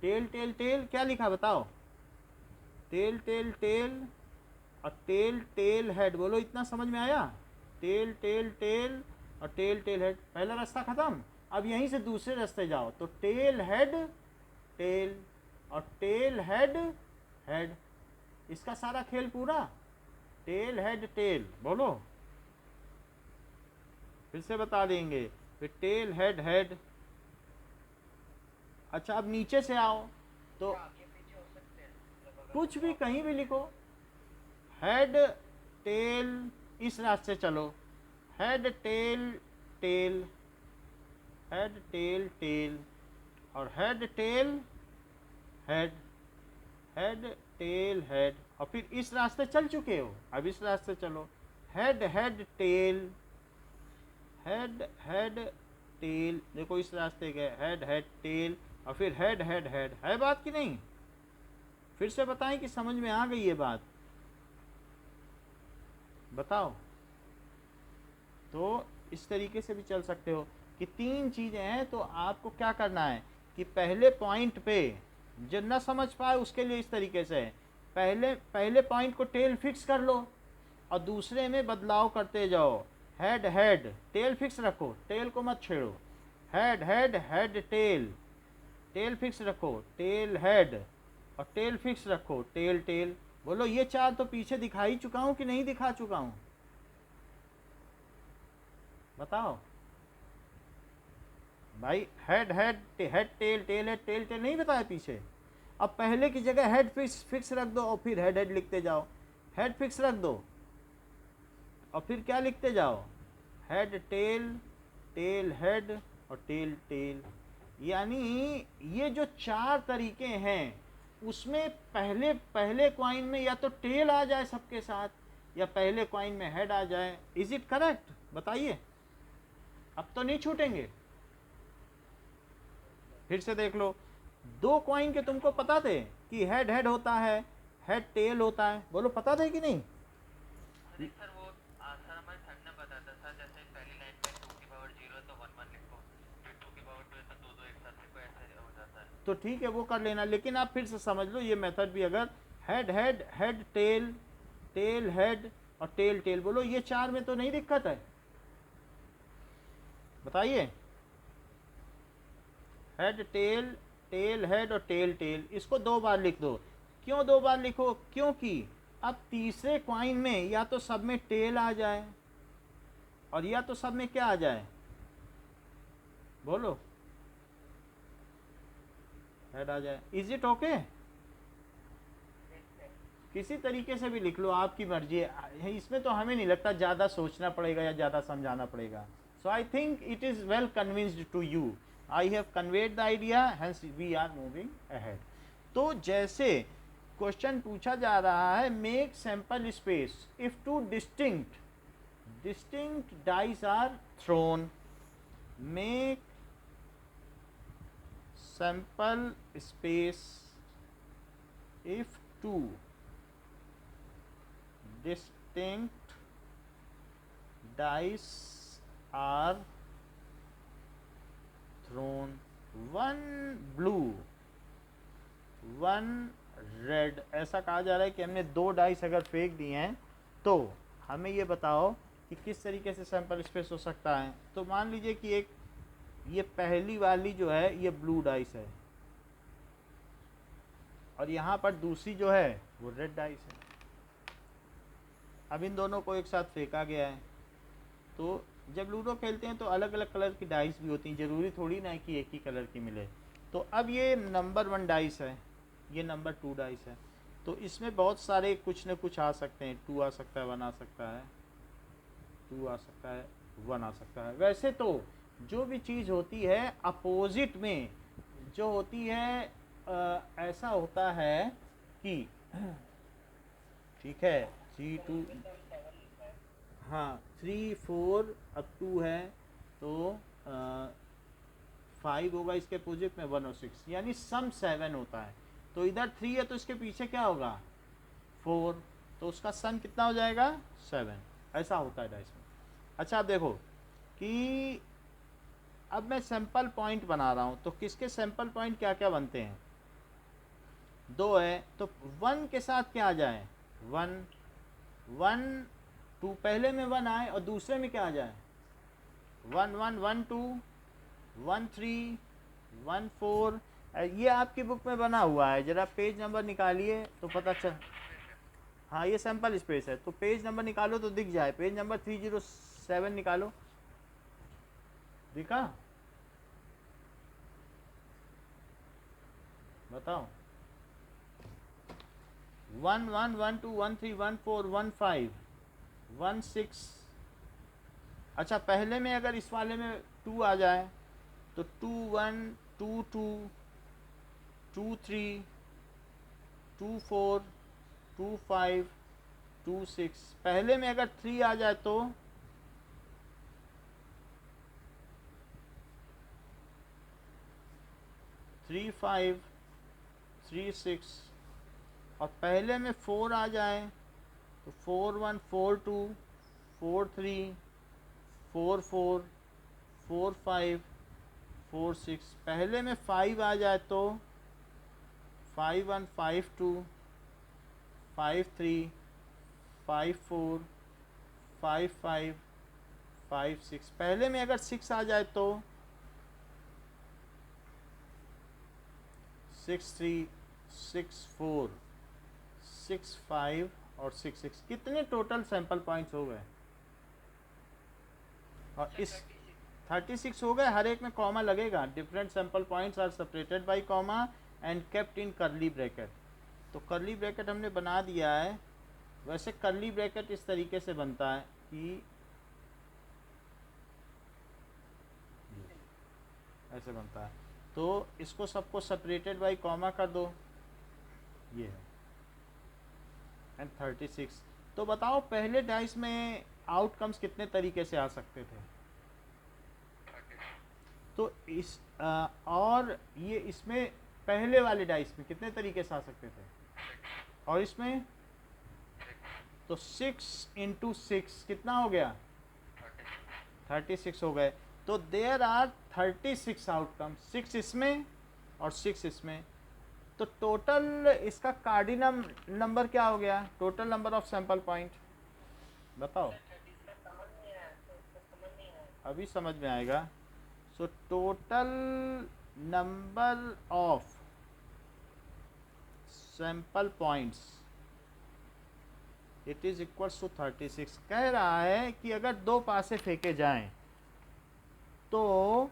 A: टेल टेल टेल, क्या लिखा बताओ, टेल टेल टेल और टेल टेल हेड, बोलो इतना समझ में आया, टेल टेल टेल और टेल टेल हेड, पहला रास्ता ख़त्म। अब यहीं से दूसरे रास्ते जाओ, तो टेल हेड टेल और टेल हेड हेड, इसका सारा खेल पूरा, टेल हेड टेल, बोलो फिर से बता देंगे, फिर टेल हेड हेड। अच्छा अब नीचे से आओ, तो
B: आगे पीछे हो सकते हैं, मतलब अगर
A: कुछ भी कहीं भी लिखो, हेड टेल, इस रास्ते चलो, head tail tail, head tail tail और head tail head, head tail head, और फिर इस रास्ते चल चुके हो, अब इस रास्ते चलो, head head tail, head head tell, देखो इस रास्ते गए, हेड हेड टेल और फिर हेड हेड हेड। है बात कि नहीं, फिर से बताएं कि समझ में आ गई ये बात, बताओ। तो इस तरीके से भी चल सकते हो कि 3 चीज़ें हैं। तो आपको क्या करना है कि पहले पॉइंट पे जो न समझ पाए उसके लिए इस तरीके से है, पहले पॉइंट को टेल फिक्स कर लो और दूसरे में बदलाव करते जाओ, हेड हेड टेल फिक्स रखो, टेल को मत छेड़ो, head head head tail, tail fix रखो, टेल हेड और टेल फिक्स रखो, टेल टेल। बोलो ये 4 तो पीछे दिखा ही चुका हूँ कि नहीं दिखा चुका हूँ, बताओ भाई। Head head head tail tail head tail tail नहीं बताया पीछे। अब पहले की जगह हेड फिक्स रख दो और फिर हेड हेड लिखते जाओ, हेड फिक्स रख दो और फिर क्या लिखते जाओ, हेड टेल, टेल हेड और टेल टेल। यानी ये जो 4 तरीके हैं उसमें पहले पहले कॉइन में या तो टेल आ जाए सबके साथ या पहले कॉइन में हेड आ जाए। Is it correct? बताइए, अब तो नहीं छूटेंगे। फिर से देख लो, 2 कॉइन के तुमको पता थे कि हेड हेड होता है, हेड टेल होता है, बोलो पता थे कि नहीं?
B: अरे सर वो सर हमारे सर ने बताया था सर, जैसे पहली लाइन में 2 की पावर 0 है तो 1 1 लिखो, फिर 2 की पावर 2 है तो 2 2 एक साथ लिखो, ऐसे हो जाता है।
A: तो ठीक है, वो कर लेना, लेकिन आप फिर से समझ लो ये मेथड भी, अगर head head head tail, tail head और टेल टेल, बोलो ये 4 में तो नहीं दिक्कत है? बताइए, हेड टेल, टेल हेड और टेल टेल, इसको 2 बार लिख दो। क्यों 2 बार लिखो? क्योंकि अब तीसरे क्वाइन में या तो सब में टेल आ जाए और या तो सब में क्या आ जाए, बोलो, हेड आ जाए। Is it okay? किसी तरीके से भी लिख लो, आपकी मर्जी है, इसमें तो हमें नहीं लगता ज़्यादा सोचना पड़ेगा या ज़्यादा समझाना पड़ेगा। So I think it is well convinced to you, I have conveyed the idea, hence we are moving ahead. तो जैसे क्वेश्चन पूछा जा रहा है, make sample space if 2 distinct dice are thrown, make sample space if 2 distinct dice are thrown, 1 blue 1 red. ऐसा कहा जा रहा है कि हमने 2 डाइस अगर फेंक दिए हैं तो हमें ये बताओ कि किस तरीके से सैंपल स्पेस हो सकता है। तो मान लीजिए कि एक ये पहली वाली जो है ये ब्लू डाइस है और यहाँ पर दूसरी जो है वो रेड डाइस है। अब इन दोनों को एक साथ फेंका गया है। तो जब लूडो खेलते हैं तो अलग अलग कलर की डाइस भी होती हैं, ज़रूरी थोड़ी ना है कि एक ही कलर की मिले। तो अब ये नंबर 1 डाइस है, ये नंबर 2 डाइस है, तो इसमें बहुत सारे कुछ न कुछ आ सकते हैं। 2 आ सकता है, 1 आ सकता है, 2 आ सकता है, 1 आ सकता है। वैसे तो जो भी चीज़ होती है अपोजिट में जो होती है ऐसा होता है कि ठीक है 3 2, हाँ 3 4 अब 2 है तो 5 होगा, इसके अपोजिट में 1 और 6, यानी सम 7 होता है। तो इधर 3 है तो इसके पीछे क्या होगा 4, तो उसका सम कितना हो जाएगा 7। ऐसा होता है डाइस में। अच्छा आप देखो कि अब मैं सैंपल पॉइंट बना रहा हूँ, तो किसके सैंपल पॉइंट क्या क्या बनते हैं, 2 है तो 1 के साथ क्या आ जाए 1 1 2, पहले में 1 आए और दूसरे में क्या आ जाए 1 1 1 2 1 3 1 4। ये आपकी बुक में बना हुआ है, जरा पेज नंबर निकालिए तो पता चल। हाँ ये सैंपल स्पेस है, तो पेज नंबर निकालो तो दिख जाए, पेज नंबर 307 निकालो, दिखा? बताओ 1 1 1 2 1 3 1 4 1 5 1 6। अच्छा पहले में अगर इस वाले में 2 आ जाए तो 2 1 2 2 2 3 2 4 2 5 2 6। पहले में अगर 3 आ जाए तो 3 5 3 6, और पहले में 4 आ जाए तो 4 1 4 2 4 3 4 4 4 5 4 6। पहले में 5 आ जाए तो 5 1 5 2 5 3 5 4 5 5 5 6। पहले में अगर 6 आ जाए तो 6 3 6 4 6 5 और 6 6। कितने टोटल सैंपल पॉइंट्स हो गए? और इस 36 हो गए, हर एक में कॉमा लगेगा। Different sample points are separated by comma and kept in curly bracket. तो कर्ली ब्रैकेट हमने बना दिया है। वैसे कर्ली ब्रैकेट इस तरीके से बनता है कि ऐसे बनता है, तो इसको सबको सेपरेटेड बाई कॉमा कर दो, ये है एंड 36। तो बताओ पहले डाइस में आउटकम्स कितने तरीके से आ सकते थे? तो इस और ये इसमें पहले वाले डाइस में कितने तरीके से आ सकते थे? और इसमें तो 6 इंटू 6 कितना हो गया? 36 हो गए। तो देयर आर 36 आउटकम, 6 इसमें और 6 इसमें। तो टोटल इसका कार्डिनल नंबर क्या हो गया? Total number of sample point बताओ। अभी समझ में आएगा। So total number of sample points it is equals to 36। कह रहा है कि अगर दो पासे फेंके जाएं तो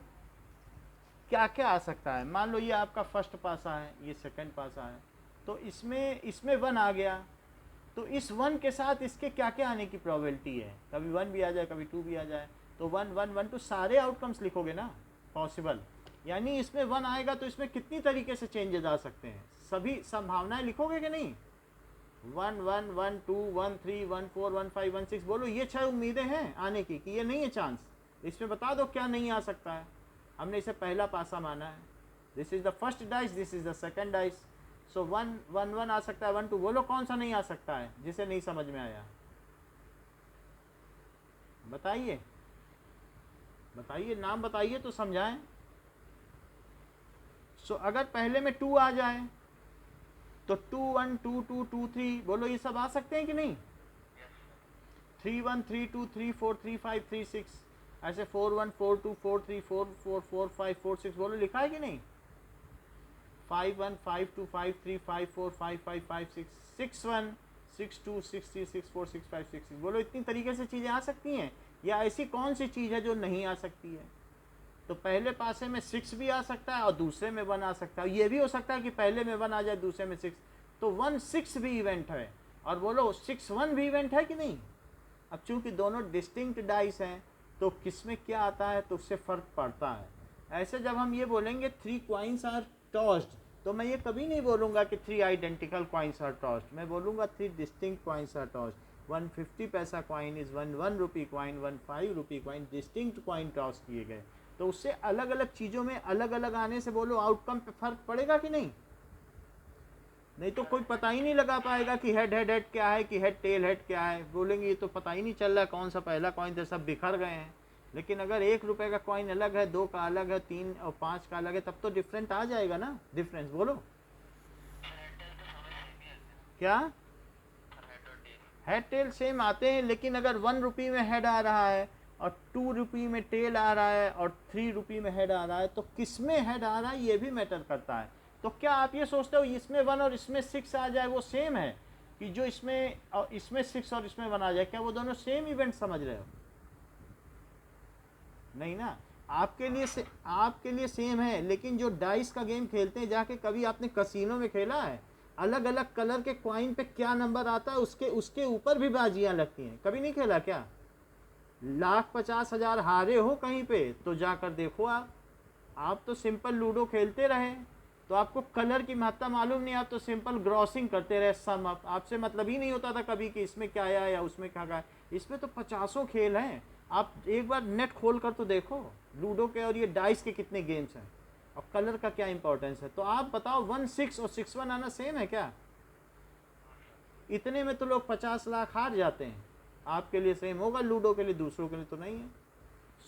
A: क्या क्या आ सकता है। मान लो ये आपका फर्स्ट पासा है, ये सेकंड पासा है, तो इसमें 1 आ गया, तो इस 1 के साथ इसके क्या क्या आने की प्रोबेबिलिटी है? कभी 1 भी आ जाए, कभी 2 भी आ जाए, तो 1 1 1 तो सारे आउटकम्स लिखोगे ना पॉसिबल। यानी इसमें 1 आएगा तो इसमें कितनी तरीके से चेंजेस आ सकते हैं, सभी संभावनाएं लिखोगे कि नहीं? 1 1 1 2 1 3 1 4 1 5 1 6 बोलो, ये 6 उम्मीदें हैं आने की कि ये नहीं है चांस। इसमें बता दो क्या नहीं आ सकता है। हमने इसे पहला पासा माना है, this is the first dice, this is the second dice. So 1 1 1 आ सकता है, 1 2 बोलो कौन सा नहीं आ सकता है जिसे नहीं समझ में आया? बताइए बताइए, नाम बताइए तो समझाएं। सो अगर पहले में 2 आ जाए तो 2 1 2 2 2 3 बोलो, ये सब आ सकते हैं कि नहीं? 3 1 3 2 3 4 3 5 3 6 ऐसे 4 1 4 2 4 3 4 4 4 5 4 6 बोलो, लिखा है कि नहीं? 5 1 5 2 5 3 5 4 5 5 5 6 6 1 6 2 6 3 6 4 6 5 6 6 बोलो, इतनी तरीके से चीज़ें आ सकती हैं। या ऐसी कौन सी चीज़ है जो नहीं आ सकती है? तो पहले पासे में 6 भी आ सकता है और दूसरे में 1 आ सकता है। ये भी हो सकता है कि पहले में 1 आ जाए, दूसरे में 6, तो 1 6 भी इवेंट है। और बोलो 6 1 भी इवेंट है कि नहीं? अब चूंकि दोनों डिस्टिंक्ट डाइस हैं तो किसमें क्या आता है तो उससे फ़र्क पड़ता है। ऐसे जब हम ये बोलेंगे 3 कॉइन्स आर टॉस्ड, तो मैं ये कभी नहीं बोलूँगा कि 3 आइडेंटिकल कॉइन्स आर टॉस्ड, मैं बोलूँगा 3 डिस्टिंक्ट कॉइन्स आर टॉस्ड। 150 पैसा coin is 1 rupee coin, 1 5 rupee coin, distinct coin toss किए गए। तो उससे अलग अलग चीज़ों में अलग अलग आने से बोलो आउटकम पे फ़र्क पड़ेगा कि नहीं? नहीं तो कोई पता ही नहीं लगा पाएगा कि हेड हेड हेड क्या है, कि हेड टेल हेड क्या है। बोलेंगे ये तो पता ही नहीं चल रहा कौन सा पहला कॉइन था, सब बिखर गए हैं। लेकिन अगर 1 रुपये का कॉइन अलग है, 2 का अलग है, 3 और 5 का अलग है, तब तो डिफरेंट आ जाएगा ना, डिफरेंस बोलो क्या? हेड टेल सेम आते हैं, लेकिन अगर 1 रुपी में हेड आ रहा है और 2 रुपी में टेल आ रहा है और 3 रुपी में हेड आ रहा है, तो किस में हेड आ रहा है ये भी मैटर करता है। तो क्या आप ये सोचते हो इसमें 1 और इसमें 6 आ जाए वो सेम है, कि जो इसमें 6 और इसमें 1 आ जाए, क्या वो दोनों सेम इवेंट समझ रहे हो? नहीं ना, आपके लिए सेम है। लेकिन जो डाइस का गेम खेलते हैं, जाके कभी आपने कसिनो में खेला है? अलग अलग कलर के कॉइन पे क्या नंबर आता है उसके ऊपर भी बाजियां लगती हैं। कभी नहीं खेला क्या? 1,50,000 हारे हो कहीं पे तो जाकर देखो। आप तो सिंपल लूडो खेलते रहे तो आपको कलर की महत्ता मालूम नहीं, आप तो सिंपल ग्रॉसिंग करते रहे, सम अप, आपसे मतलब ही नहीं होता था कभी कि इसमें क्या आया या उसमें क्या आया। इसमें तो 50 खेल हैं। आप एक बार नेट खोल कर तो देखो लूडो के और ये डाइस के कितने गेम्स हैं और कलर का क्या इंपॉर्टेंस है। तो आप बताओ 1 6 और 6 1 आना सेम है क्या? इतने में तो लोग 50 लाख हार जाते हैं। आपके लिए सेम होगा, लूडो के लिए, दूसरों के लिए तो नहीं है।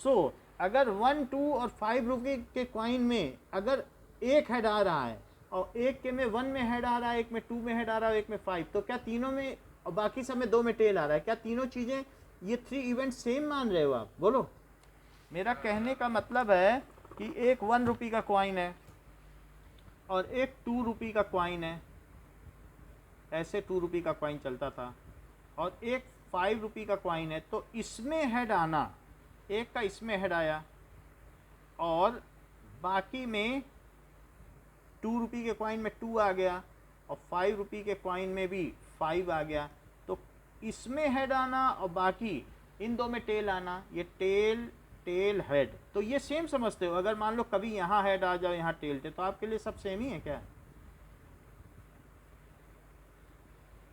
A: सो अगर 1 2 और 5 रुपये के कॉइन में अगर एक हेड आ रहा है और एक के में 1 में हेड आ रहा है, एक में 2 में हेड आ रहा है, एक में 5, तो क्या तीनों में और बाकी सब में 2 में टेल आ रहा है, क्या तीनों चीज़ें ये 3 इवेंट सेम मान रहे हो आप? बोलो। मेरा कहने का मतलब है कि एक 1 रुपी का कॉइन है और एक 2 रुपी का कॉइन है, ऐसे 2 रुपी का कॉइन चलता था, और एक 5 रुपी का कॉइन है। तो इसमें हेड आना, एक का इसमें हेड आया और बाकी में 2 रुपी के कॉइन में 2 आ गया और 5 रुपी के कॉइन में भी 5 आ गया। तो इसमें हेड आना और बाकी इन दो में टेल आना, ये टेल टेल हेड, तो ये सेम समझते हो। अगर मान लो कभी यहाँ हेड आ जाओ यहाँ टेल थे, तो आपके लिए सब सेम ही है क्या?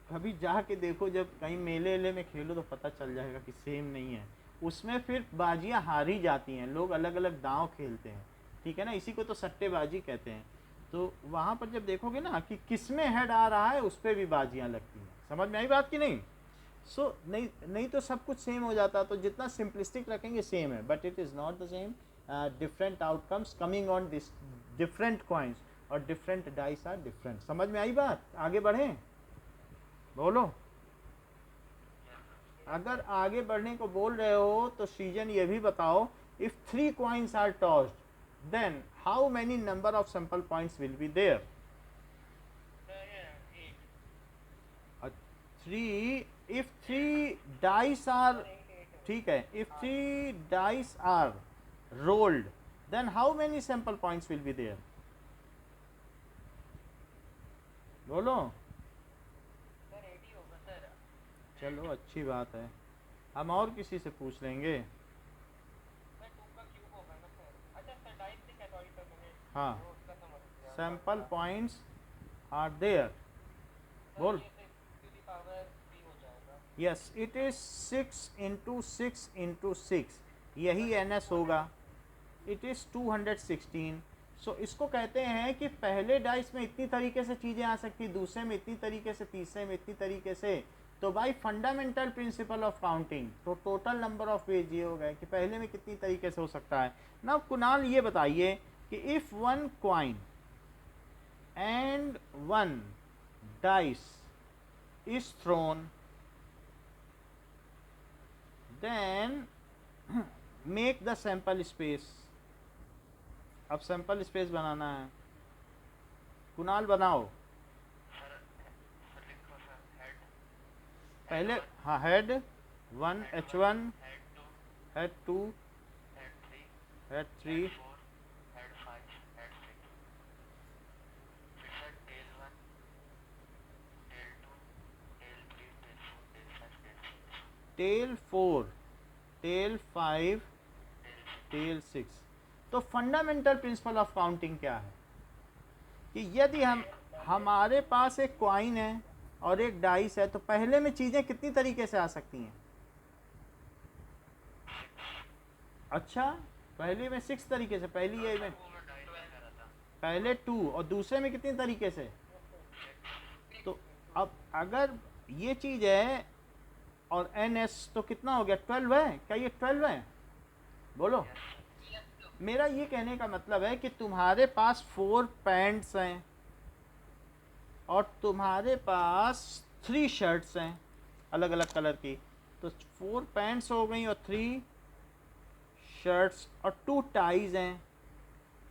A: कभी जाके देखो, जब कहीं मेले वेले में खेलो तो पता चल जाएगा कि सेम नहीं है। उसमें फिर बाजियां हारी जाती हैं, लोग अलग अलग दांव खेलते हैं, ठीक है ना, इसी को तो सट्टेबाजी कहते हैं। तो वहाँ पर जब देखोगे ना कि किस में हेड आ रहा है, उस पर भी बाजियां लगती हैं। समझ में आई बात कि नहीं? नहीं नहीं तो सब कुछ सेम हो जाता। तो जितना सिंपलिस्टिक रखेंगे सेम है, but it is not the same. Different outcomes coming on this different coins, और डिफरेंट डाइस आर डिफरेंट। समझ में आई बात? आगे बढ़ें, बोलो। अगर आगे बढ़ने को बोल रहे हो तो सीजन ये भी बताओ, if 3 coins are tossed then how many number of sample points will be there? 3, if 3 dice are, ठीक है, if 3 dice are rolled then how many sample points will be there? बोलो। चलो अच्छी बात है, हम और किसी से पूछ लेंगे। हाँ, सैंपल पॉइंट्स आर देयर, बोल। Yes, it is 6 into 6 into 6, यही एन एस होगा। It is 216। सो इसको कहते हैं कि पहले डाइस में इतनी तरीके से चीज़ें आ सकती, दूसरे में इतनी तरीके से, तीसरे में इतनी तरीके से। तो by fundamental principle of counting, तो टोटल नंबर ऑफ वेज ये हो गए कि पहले में कितनी तरीके से हो सकता है ना। कुणाल ये बताइए कि if 1 coin and 1 dice is thrown then make the sample space. अब सैंपल स्पेस बनाना है, कुणाल बनाओ पहले। हाँ, head 1 H1, head 2, head 3, tail 4, tail 5, tail 6। तो फंडामेंटल प्रिंसिपल ऑफ काउंटिंग क्या है कि यदि हमारे पास एक कॉइन है और एक डाइस है, तो पहले में चीज़ें कितनी तरीके से आ सकती हैं? अच्छा, पहले में 6 तरीके से, पहली ये में पहले 2 और दूसरे में कितनी तरीके से? तो अब अगर ये चीज़ है और NS, तो कितना हो गया? 12 है क्या? ये 12 है, बोलो। मेरा ये कहने का मतलब है कि तुम्हारे पास 4 पैंट्स हैं और तुम्हारे पास 3 शर्ट्स हैं अलग अलग कलर की। तो 4 पैंट्स हो गई और 3 शर्ट्स और 2 टाइज हैं।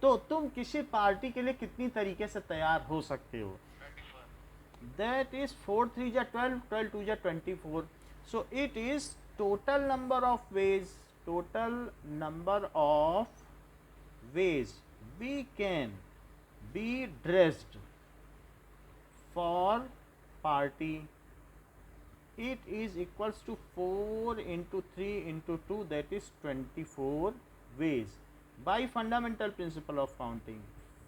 A: तो तुम किसी पार्टी के लिए कितनी तरीके से तैयार हो सकते हो? दैट इज 4 3 जा 12, 12 2 जा 24। So it is total number of ways, total number of ways we can be dressed for party. It is equals to 4 into 3 into 2, that is 24 ways by fundamental principle of counting.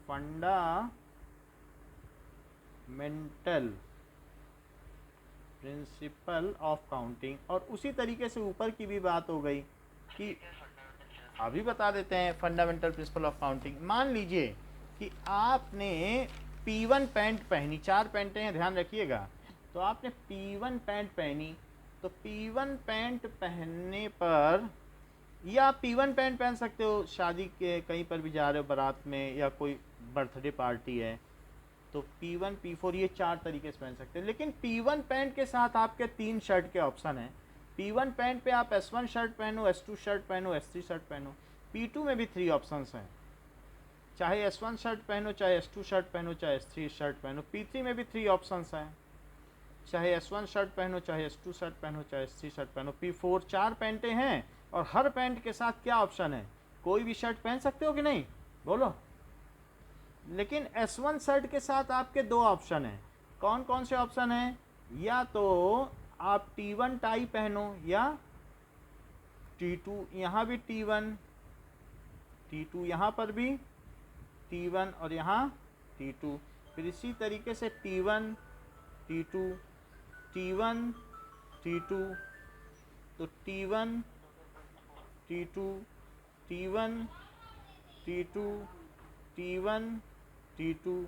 A: Fundamental principle of counting। और उसी तरीके से ऊपर की भी बात हो गई कि अभी बता देते हैं फंडामेंटल प्रिंसिपल ऑफ काउंटिंग। मान लीजिए कि आपने P1 पैंट पहनी, 4 पैंटें हैं, ध्यान रखिएगा। तो आपने P1 पैंट पहनी, तो P1 पैंट पहनने पर, या आप P1 पैंट पहन सकते हो शादी के कहीं पर भी जा रहे हो बारात में, या कोई बर्थडे पार्टी है, तो P1 P4 ये 4 तरीके से पहन सकते हो। लेकिन P1 पैंट के साथ आपके 3 शर्ट के ऑप्शन हैं। P1 पैंट पे आप S1 शर्ट पहनो, S2 शर्ट पहनो, S3 शर्ट पहनो। P2 में भी 3 ऑप्शंस हैं, चाहे S1 शर्ट पहनो, चाहे S2 शर्ट पहनो, चाहे S3 शर्ट पहनो। P3 में भी 3 ऑप्शंस हैं, चाहे S1 शर्ट पहनो, चाहे S2 शर्ट पहनो, चाहे S3 शर्ट पहनो। P4 4 पैंटें हैं और हर पैंट के साथ क्या ऑप्शन है? कोई भी शर्ट पहन सकते हो कि नहीं, बोलो। लेकिन S1 शर्ट के साथ आपके 2 ऑप्शन हैं। कौन कौन से ऑप्शन हैं? या तो आप T1 टाई पहनो या T2 यहाँ भी T1, T2 यहाँ पर भी T1 और यहाँ T2, फिर इसी तरीके से T1 T2 T1 T2, तो T1 T2 T1 T2 T1 T2,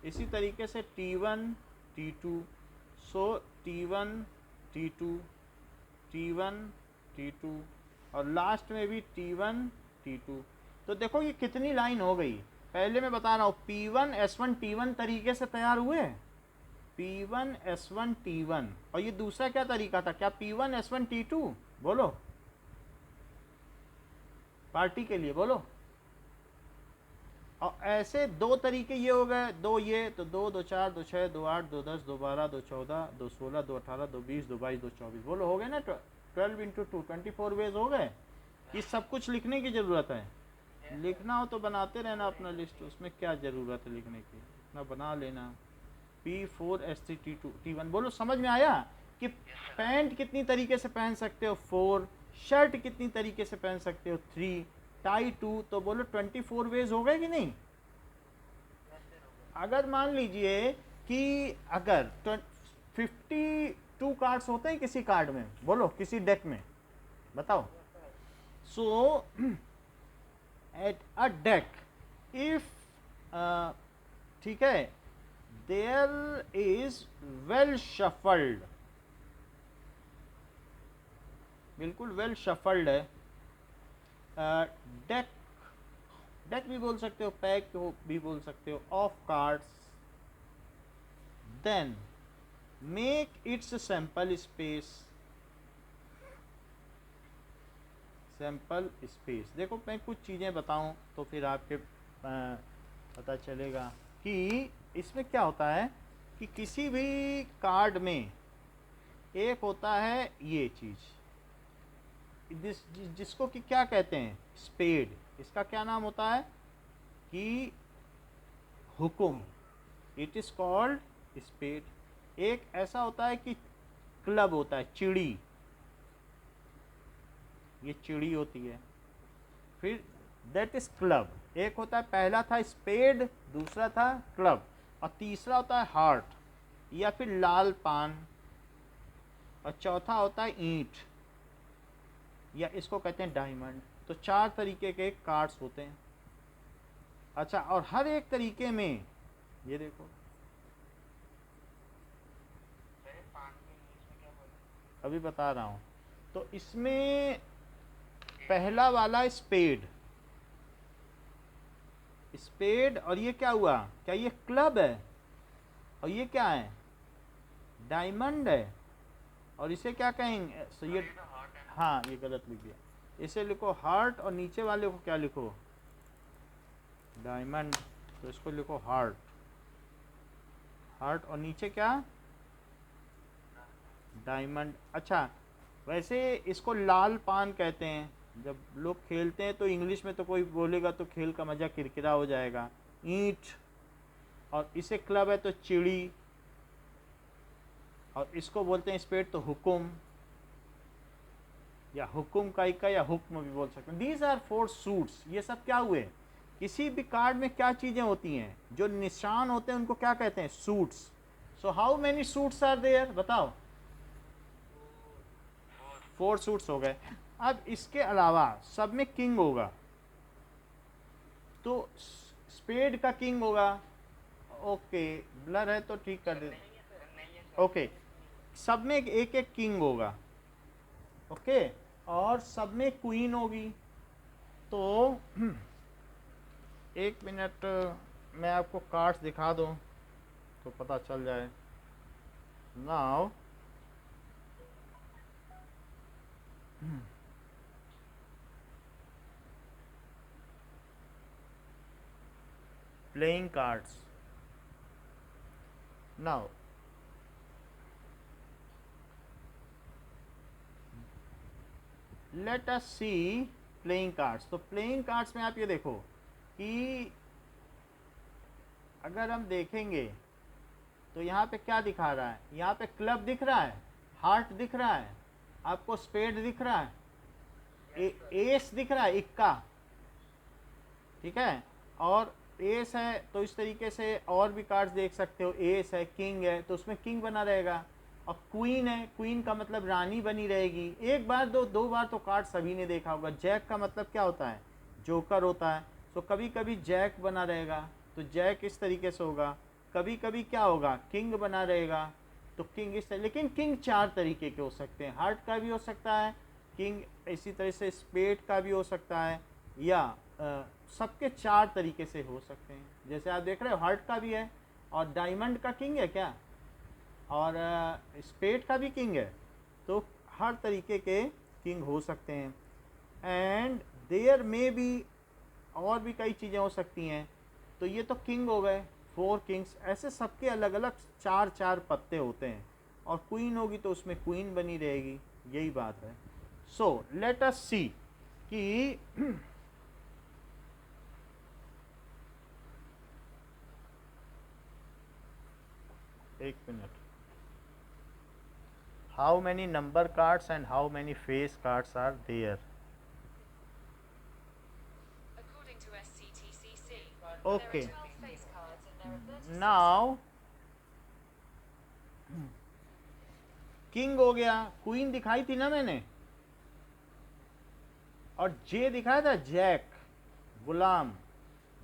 A: इसी तरीके से T1 T2, सो T1 T2 T1 T2 और लास्ट में भी T1 T2। तो देखो ये कितनी लाइन हो गई। पहले मैं बता रहा हूँ P1 S1 T1 तरीके से तैयार हुए, P1 S1 T1, और ये दूसरा क्या तरीका था, क्या P1 S1 T2? बोलो पार्टी के लिए बोलो। और ऐसे दो तरीके ये हो गए, दो ये तो 2 2 4 2 6 2 8 2 10 2 12 2 14 2 16 2 18 2 20 2 22 2 24, बोलो हो गए ना। 12 इंटू 2 24 वेज हो गए। ये सब कुछ लिखने की ज़रूरत है, लिखना हो तो बनाते रहना अपना लिस्ट, उसमें क्या ज़रूरत है लिखने की, अपना बना लेना। P4 S3 T2 T1, बोलो समझ में आया कि पैंट कितनी तरीके से पहन सकते हो 4, शर्ट कितनी तरीके से पहन सकते हो 3, टाई 2, तो बोलो 24 वेज हो गए कि नहीं। अगर मान लीजिए कि अगर 52 कार्ड्स होते हैं किसी कार्ड में, बोलो किसी डेक में, बताओ। So at a deck if, ठीक है, देयर इज वेल शफल्ड, बिल्कुल वेल शफल्ड है, डेक, डेक भी बोल सकते हो, पैक भी बोल सकते हो, of cards, then make its sample space, sample space. देखो मैं कुछ चीज़ें बताऊं तो फिर आपके पता चलेगा कि इसमें क्या होता है कि किसी भी कार्ड में एक होता है ये चीज़, जिसको कि क्या कहते हैं, स्पेड, इसका क्या नाम होता है कि हुकुम, इट इज़ कॉल्ड स्पेड। एक ऐसा होता है कि क्लब होता है, चिड़ी, ये चिड़ी होती है, फिर दैट इज क्लब। एक होता है, पहला था स्पेड, दूसरा था क्लब, और तीसरा होता है हार्ट या फिर लाल पान, और चौथा होता है ईंट, या इसको कहते हैं डायमंड। तो 4 तरीके के कार्ड्स होते हैं। अच्छा, और हर एक तरीके में ये देखो, अभी बता रहा हूँ। तो इसमें पहला वाला स्पेड, स्पेड, और ये क्या हुआ, क्या ये क्लब है, और ये क्या है, डायमंड है, और इसे क्या कहेंगे, so ये, हाँ ये गलत लिख दिया, इसे लिखो हार्ट, और नीचे वाले को क्या लिखो, डायमंड, तो इसको लिखो हार्ट, हार्ट, और नीचे क्या, डायमंड। अच्छा, वैसे इसको लाल पान कहते हैं। जब लोग खेलते हैं तो इंग्लिश में तो कोई बोलेगा तो खेल का मज़ा किरकिरा हो जाएगा। ईंट, और इसे क्लब है तो चिड़ी, और इसको बोलते हैं स्पेड तो हुकुम, या हुकुम का या हुक्म भी बोल सकते हैं। These are 4 suits. ये सब क्या हुए, किसी भी कार्ड में क्या चीज़ें होती हैं, जो निशान होते हैं उनको क्या कहते हैं, suits. So how many suits are there, बताओ। 4 सूट्स हो गए। अब इसके अलावा सब में किंग होगा, तो स्पेड का किंग होगा, ओके ब्लर है तो ठीक कर दे, ओके, सब में एक एक किंग होगा, ओके, और सब में क्वीन होगी। तो 1 मिनट मैं आपको कार्ड्स दिखा दूं तो पता चल जाए। Now playing cards. Now let us see playing cards. तो playing cards में आप ये देखो कि अगर हम देखेंगे तो यहाँ पे क्या दिखा रहा है, यहाँ पे क्लब दिख रहा है, हार्ट दिख रहा है, आपको स्पेड दिख रहा है, एस दिख रहा है, इक्का, ठीक है, और एस है तो इस तरीके से और भी कार्ड्स देख सकते हो, एस है, किंग है तो उसमें किंग बना रहेगा, और क्वीन है, क्वीन का मतलब रानी बनी रहेगी। एक बार दो बार तो कार्ड सभी ने देखा होगा। जैक का मतलब क्या होता है, जोकर होता है, तो कभी कभी जैक बना रहेगा तो जैक इस तरीके से होगा, कभी कभी क्या होगा, किंग बना रहेगा तो किंग इस तरह। लेकिन किंग चार तरीके के हो सकते हैं, हार्ट का भी हो सकता है किंग, इसी तरह से स्पेड का भी हो सकता है, या सबके चार तरीके से हो सकते हैं। जैसे आप देख रहे हो हार्ट का भी है, और डायमंड का किंग है क्या, और स्पेड का भी किंग है, तो हर तरीके के किंग हो सकते हैं। एंड देयर में भी और भी कई चीज़ें हो सकती हैं। तो ये तो किंग हो गए, 4 किंग्स, ऐसे सबके अलग अलग चार चार पत्ते होते हैं, और क्वीन होगी तो उसमें क्वीन बनी रहेगी, यही बात है। सो लेट अस सी कि एक minute, how many number cards and how many face cards are there.
C: According to SCTCC,
A: Okay.
C: there are 12 face cards and there are 36.
A: Now king हो गया, क्वीन दिखाई थी ना मैंने, और जे दिखाया था जैक, गुलाम,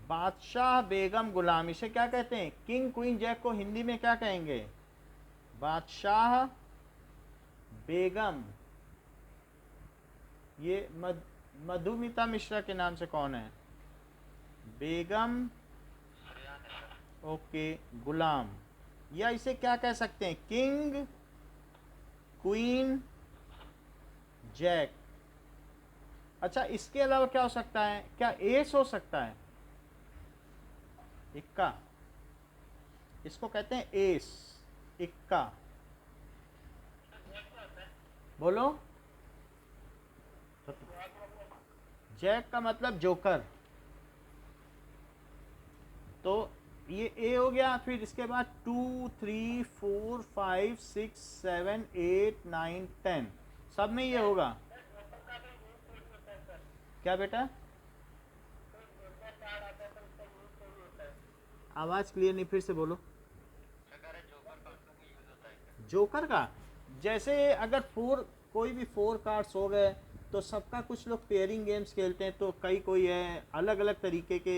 A: बादशाह, बेगम, गुलाम, इसे क्या कहते हैं, किंग क्वीन जैक को हिंदी में क्या कहेंगे, बादशाह, बेगम। ये मधुमिता मिश्रा के नाम से कौन है, बेगम,
B: श्रेयान है सर।
A: ओके, गुलाम। या इसे क्या कह सकते हैं, किंग क्वीन जैक। अच्छा, इसके अलावा क्या हो सकता है, क्या एस हो सकता है, इक्का, इसको कहते हैं एस, इक्का, बोलो। जैक का मतलब जोकर, तो ये ए हो गया। फिर इसके बाद 2 3 4 5 6 7 8 9 10 सब में ये होगा। क्या बेटा, आवाज क्लियर नहीं, फिर से बोलो।
B: जोकर का उसका यूज होता है।
A: जोकर का, जैसे अगर कोई भी 4 कार्ड्स हो गए तो सबका कुछ लोग पेयरिंग गेम्स खेलते हैं, तो कई कोई है अलग अलग तरीके के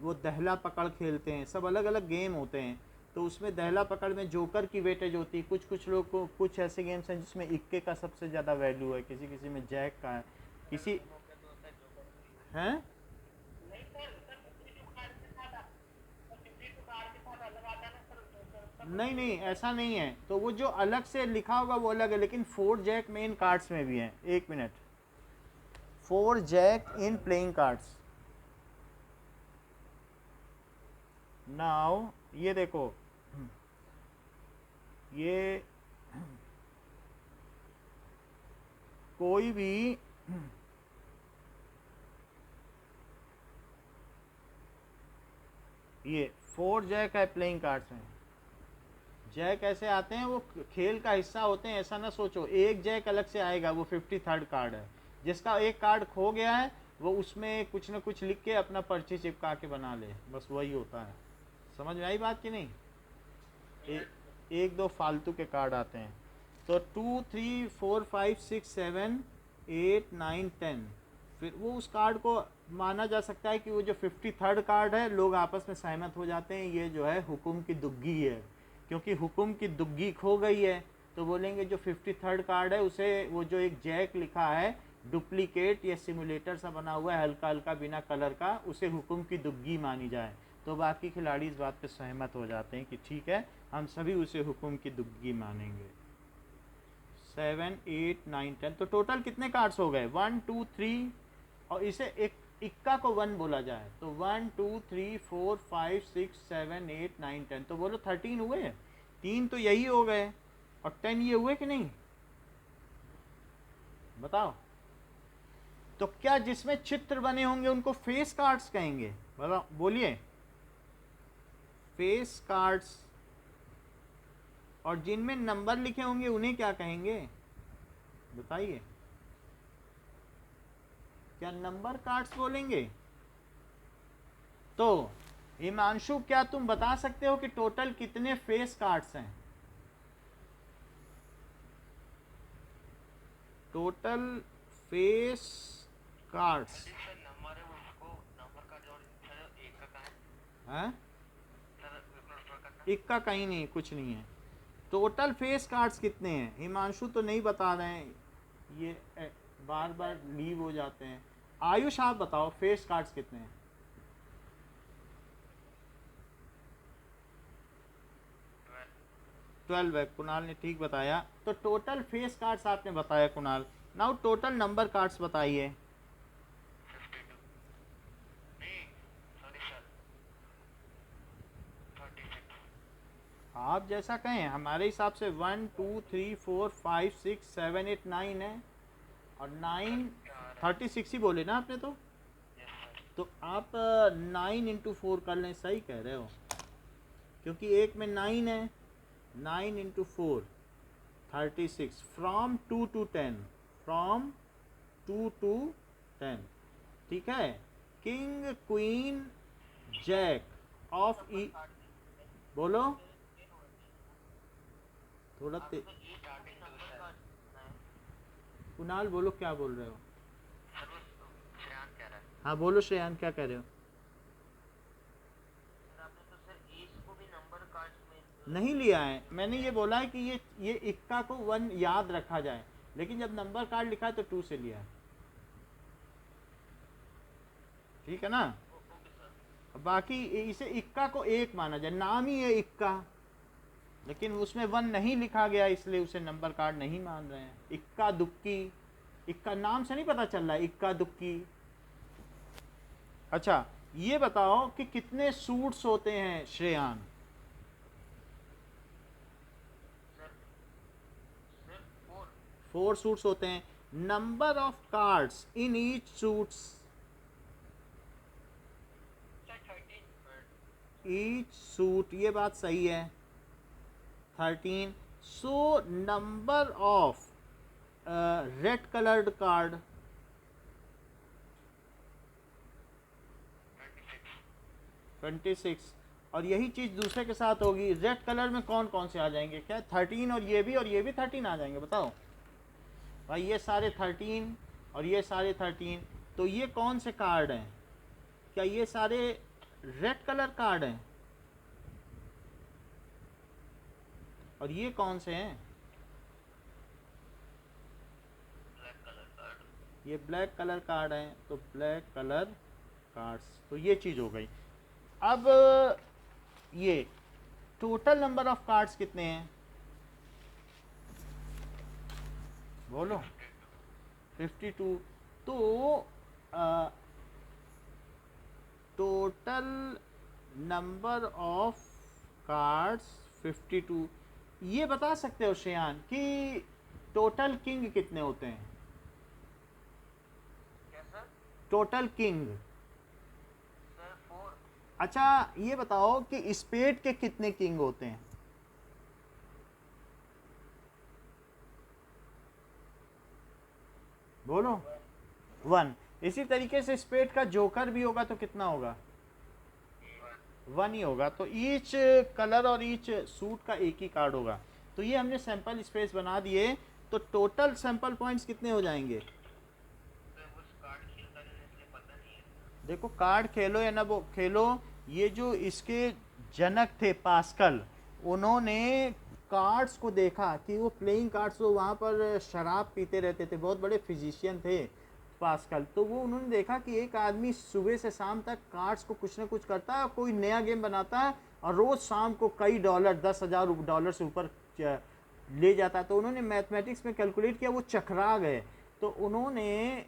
A: वो दहला पकड़ खेलते हैं, सब अलग अलग गेम होते हैं। तो उसमें दहला पकड़ में जोकर की वेटेज होती है, कुछ लोग को, कुछ ऐसे गेम्स हैं जिसमें इक्के का सबसे ज़्यादा वैल्यू है, किसी किसी में जैक का है, किसी हैं। नहीं नहीं, ऐसा नहीं है, तो वो जो अलग से लिखा होगा वो अलग है, लेकिन 4 जैक मेन कार्ड्स में भी है। एक minute, 4 jack in playing cards. Now ये देखो, ये कोई भी ये 4 जैक है प्लेइंग कार्ड्स में। जैक ऐसे आते हैं, वो खेल का हिस्सा होते हैं, ऐसा ना सोचो। एक जैक अलग से आएगा, वो 53rd कार्ड है, जिसका एक कार्ड खो गया है वो उसमें कुछ ना कुछ लिख के अपना पर्ची चिपका के बना ले, बस वही होता है। समझ में आई बात कि नहीं। एक दो फालतू के कार्ड आते हैं। तो 2 3 4 5 6 7 8 9 10, फिर वो उस कार्ड को माना जा सकता है कि वो जो 53rd कार्ड है, लोग आपस में सहमत हो जाते हैं ये जो है हुकुम की दुग्गी है, क्योंकि हुकुम की दुग्गी खो गई है। तो बोलेंगे जो 53rd कार्ड है उसे, वो जो एक जैक लिखा है डुप्लीकेट या सिमुलेटर सा बना हुआ है हल्का हल्का बिना कलर का, उसे हुकुम की दुग्गी मानी जाए। तो बाकी खिलाड़ी इस बात पे सहमत हो जाते हैं कि ठीक है, हम सभी उसे हुकुम की दुग्गी मानेंगे। 7 8 9 10, तो टोटल कितने कार्ड्स हो गए, 1 2 3, और इसे एक इक्का को 1 बोला जाए तो 1 2 3 4 5 6 7 8 9 10, तो बोलो 13 हुए। 3 तो यही हो गए, और 10 ये हुए कि नहीं, बताओ। तो क्या जिसमें चित्र बने होंगे उनको फेस कार्ड्स कहेंगे, बोलिए, फेस कार्ड्स। और जिनमें नंबर लिखे होंगे उन्हें क्या कहेंगे, बताइए। क्या नंबर कार्ड्स बोलेंगे? तो हिमांशु, क्या तुम बता सकते हो कि टोटल कितने फेस कार्ड्स हैं? Total face cards
B: sir number है उसको नंबर का जो सर एक का है
A: हैं?
B: सर इग्नोर करना।
A: एक का कहीं नहीं, कुछ नहीं है। टोटल फेस कार्ड्स कितने हैं? हिमांशु तो नहीं बता रहे हैं, ये बार बार लीव हो जाते हैं। आयुष आप बताओ फेस कार्ड्स कितने हैं? 12 है, कुणाल ने ठीक बताया। तो टोटल फेस कार्ड्स आपने बताया Kunal. Now total number cards बताइए।
B: 52 नहीं सॉरी सर 36
A: आप जैसा कहें, हमारे हिसाब से 1 2 3 4 5 6 7 8 9 है, और 9 36 ही बोले ना आपने? तो
B: यस सर
A: तो आप 9 इंटू 4 कर लें, सही कह रहे हो, क्योंकि एक में 9 है। 9 into 4 36 from 2 to 10, from 2 to 10, ठीक है। किंग क्वीन जैक ऑफ ई, बोलो थोड़ा
B: स्टार्टिंग नंबर का
A: कुणाल बोलो क्या बोल रहे हो?
B: सर वो श्रेयान कह रहा है।
A: हाँ बोलो श्रेयान, क्या कह रहे हो?
B: सर आपने तो सर एज को भी नंबर कार्ड में
A: नहीं लिया है, मैंने ये बोला है कि ये इक्का को 1 याद रखा जाए, लेकिन जब नंबर कार्ड लिखा है तो 2 से लिया है, ठीक है ना।
B: ओके सर
A: बाकी इसे इक्का को 1 माना जाए, नाम ही है इक्का, लेकिन उसमें 1 नहीं लिखा गया, इसलिए उसे नंबर कार्ड नहीं मान रहे हैं। इक्का दुक्की, इक्का नाम से नहीं पता चल रहा है, इक्का दुक्की। अच्छा ये बताओ कि कितने सूट्स होते हैं श्रेयान?
B: सर सर
A: 4 सूट्स होते हैं। Number of cards in each suits,
B: sir 13
A: each suit, ये बात सही है 13। सो number of red coloured card 26, और यही चीज़ दूसरे के साथ होगी। रेड कलर में कौन कौन से आ जाएंगे? क्या 13 और ये भी 13 आ जाएंगे? बताओ भाई, ये सारे 13 और ये सारे 13, तो ये कौन से कार्ड हैं? क्या ये सारे रेड कलर कार्ड हैं? और ये कौन से हैं?
B: ब्लैक कलर कार्ड
A: ये ब्लैक कलर कार्ड हैं, तो ब्लैक कलर कार्ड्स, तो ये चीज़ हो गई। अब ये टोटल नंबर ऑफ कार्ड्स कितने हैं? बोलो 52। तो टोटल नंबर ऑफ कार्ड्स 52। ये बता सकते हो श्रेयान कि टोटल किंग कितने होते हैं?
B: क्या सर
A: टोटल किंग।
B: सर 4
A: अच्छा ये बताओ कि स्पेड के कितने किंग होते हैं? बोलो 1। इसी तरीके से स्पेड का जोकर भी होगा तो कितना होगा? 1 ही होगा। तो ईच कलर और ईच सूट का एक ही कार्ड होगा। तो ये हमने सैंपल स्पेस बना दिए, तो टोटल सैंपल पॉइंट्स कितने हो जाएंगे?
B: सर वो कार्ड खेलता नहीं है, इसलिए पता नहीं है।
A: देखो कार्ड खेलो या ना वो खेलो, ये जो इसके जनक थे पास्कल, उन्होंने कार्ड्स को देखा कि वो प्लेइंग कार्ड्स, वो वहाँ पर शराब पीते रहते थे, बहुत बड़े फिजिशियन थे पास्कल। तो वो उन्होंने देखा कि एक आदमी सुबह से शाम तक कार्ड्स को कुछ ना कुछ करता है, कोई नया गेम बनाता है और रोज़ शाम को कई डॉलर, $10,000 से ऊपर ले जाता है। तो उन्होंने मैथमेटिक्स में कैलकुलेट किया, वो चकरा गए। तो उन्होंने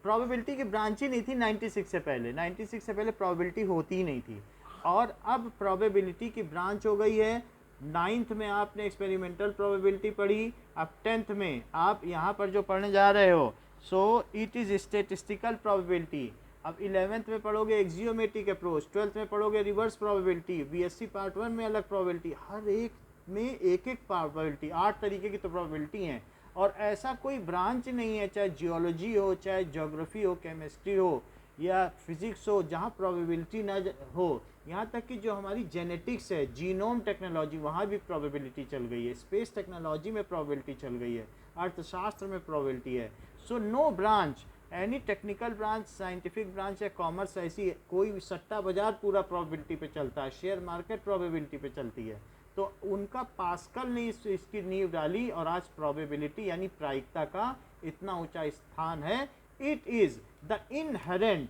A: प्रोबेबिलिटी की ब्रांच ही नहीं थी 96 से पहले, 96 से पहले प्रोबेबिलिटी होती ही नहीं थी, और अब प्रोबेबिलिटी की ब्रांच हो गई है। 9th में आपने एक्सपेरिमेंटल प्रोबेबिलिटी पढ़ी, अब 10th में आप यहाँ पर जो पढ़ने जा रहे हो, so it is statistical probability. अब 11th में पढ़ोगे एक्सियोमेट्रिक अप्रोच, 12th में पढ़ोगे रिवर्स प्रोबेबिलिटी, बीएससी पार्ट 1 में अलग प्रोबेबिलिटी, हर एक में एक एक प्रोबेबिलिटी, 8 तरीके की तो प्रोबेबिलिटी हैं। और ऐसा कोई ब्रांच नहीं है, चाहे जियोलॉजी हो, चाहे ज्योग्राफी हो, केमिस्ट्री हो या फिजिक्स हो, जहाँ प्रोबेबिलिटी ना हो। यहाँ तक कि जो हमारी जेनेटिक्स है, जीनोम टेक्नोलॉजी, वहाँ भी प्रोबेबिलिटी चल गई है, स्पेस टेक्नोलॉजी में प्रोबेबिलिटी चल गई है, अर्थशास्त्र में प्रोबेबिलिटी है। So no branch, any technical branch, scientific branch या कॉमर्स, ऐसी कोई सट्टा बाजार पूरा प्रोबेबिलिटी पे चलता है, शेयर मार्केट प्रोबेबिलिटी पे चलती है। तो उनका पास्कल ने इसकी नींव डाली और आज प्रोबेबिलिटी यानी प्रायिकता का इतना ऊंचा स्थान है। It is the inherent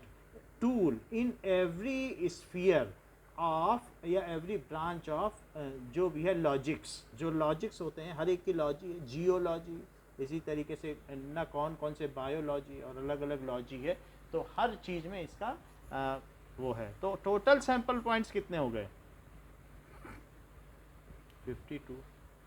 A: tool in every sphere of या एवरी ब्रांच ऑफ जो भी है लॉजिक्स, जो लॉजिक्स होते हैं हर एक की लॉजी, जियोलॉजी, इसी तरीके से न कौन से बायोलॉजी और अलग अलग लॉजी है, तो हर चीज़ में इसका वो है। तो टोटल सैंपल पॉइंट्स कितने हो गए? 52।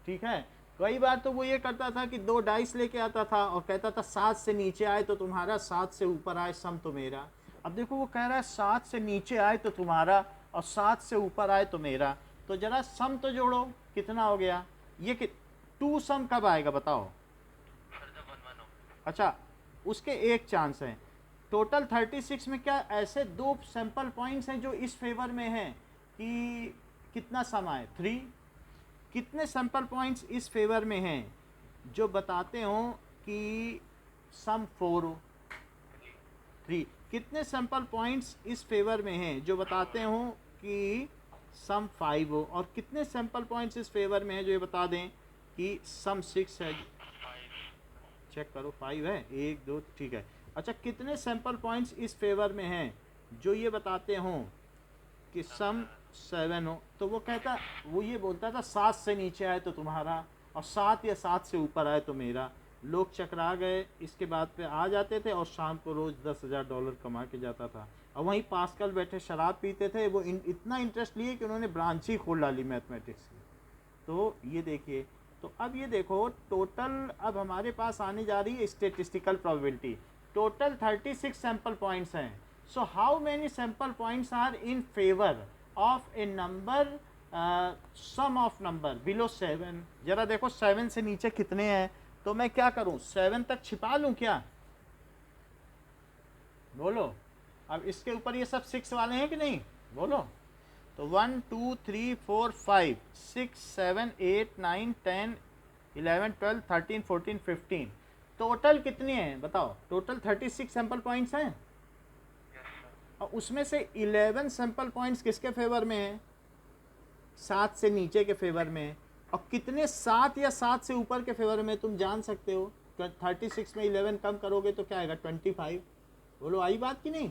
A: ठीक है। कई बार तो वो ये करता था कि 2 डाइस लेके आता था और कहता था 7 से नीचे आए तो तुम्हारा, 7 से ऊपर आए सम तो मेरा। अब देखो वो कह रहा है 7 से नीचे आए तो तुम्हारा और 7 से ऊपर आए तो मेरा। तो जरा सम तो जोड़ो, कितना हो गया ये? कि 2 सम कब आएगा बताओ? अच्छा, उसके एक चांस हैं। टोटल 36 में क्या ऐसे 2 सैंपल पॉइंट्स हैं जो इस फेवर में हैं कि कितना सम आए? 3। कितने सैंपल पॉइंट्स इस फेवर में हैं जो बताते हो कि सम 4 हो? 3। कितने सैंपल पॉइंट्स इस फेवर में हैं जो बताते हो कि सम 5 हो? और कितने सैंपल पॉइंट्स इस फेवर में हैं जो ये बता दें कि सम 6 है? चेक करो, 5 है, 1 2, ठीक है। अच्छा, कितने सैंपल पॉइंट्स इस फेवर में हैं जो ये बताते हो कि सम 7 हो? तो वो कहता, वो ये बोलता था 7 से नीचे आए तो तुम्हारा और 7 या 7 से ऊपर आए तो मेरा। लोग चकरा गए, इसके बाद पे आ जाते थे और शाम को रोज़ $10,000 कमा के जाता था। और वहीं पास्कल बैठे शराब पीते थे। वो इतना इंटरेस्ट लिए कि उन्होंने ब्रांच ही खोल डाली मैथमेटिक्स की। तो ये देखिए, तो अब ये देखो टोटल अब हमारे पास आने जा रही है statistical probability. Total 36 sample points हैं। So how many sample points are in favour of a number, sum of number below 7? जरा देखो 7 से नीचे कितने हैं। तो मैं क्या करूं, 7 तक छिपा लूं क्या? बोलो। अब इसके ऊपर ये सब 6 वाले हैं कि नहीं? बोलो। तो 1 2 3 4 5 6 7 8 9 10 11 12 13 14 15 टोटल कितने हैं बताओ? टोटल 36 सैंपल पॉइंट्स हैं और उसमें से 11 सैंपल पॉइंट्स किसके फेवर में हैं? 7 से नीचे के फेवर में है। और कितने 7 या 7 से ऊपर के फेवर में तुम जान सकते हो? 36 में 11 कम करोगे तो क्या आएगा? 25। बोलो, आई बात कि नहीं?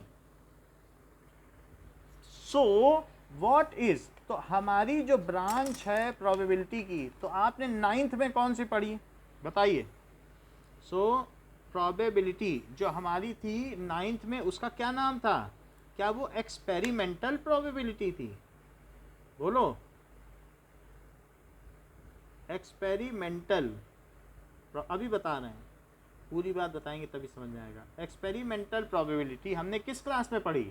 A: सो व्हाट इज, तो हमारी जो ब्रांच है प्रोबेबिलिटी की, तो आपने 9th में कौन सी पढ़ी बताइए? सो प्रोबेबिलिटी जो हमारी थी 9th में, उसका क्या नाम था? क्या वो एक्सपेरिमेंटल प्रोबेबिलिटी थी? बोलो। एक्सपेरिमेंटल, अभी बता रहे हैं, पूरी बात बताएंगे तभी समझ में आएगा। एक्सपेरिमेंटल प्रोबेबिलिटी हमने किस क्लास में पढ़ी?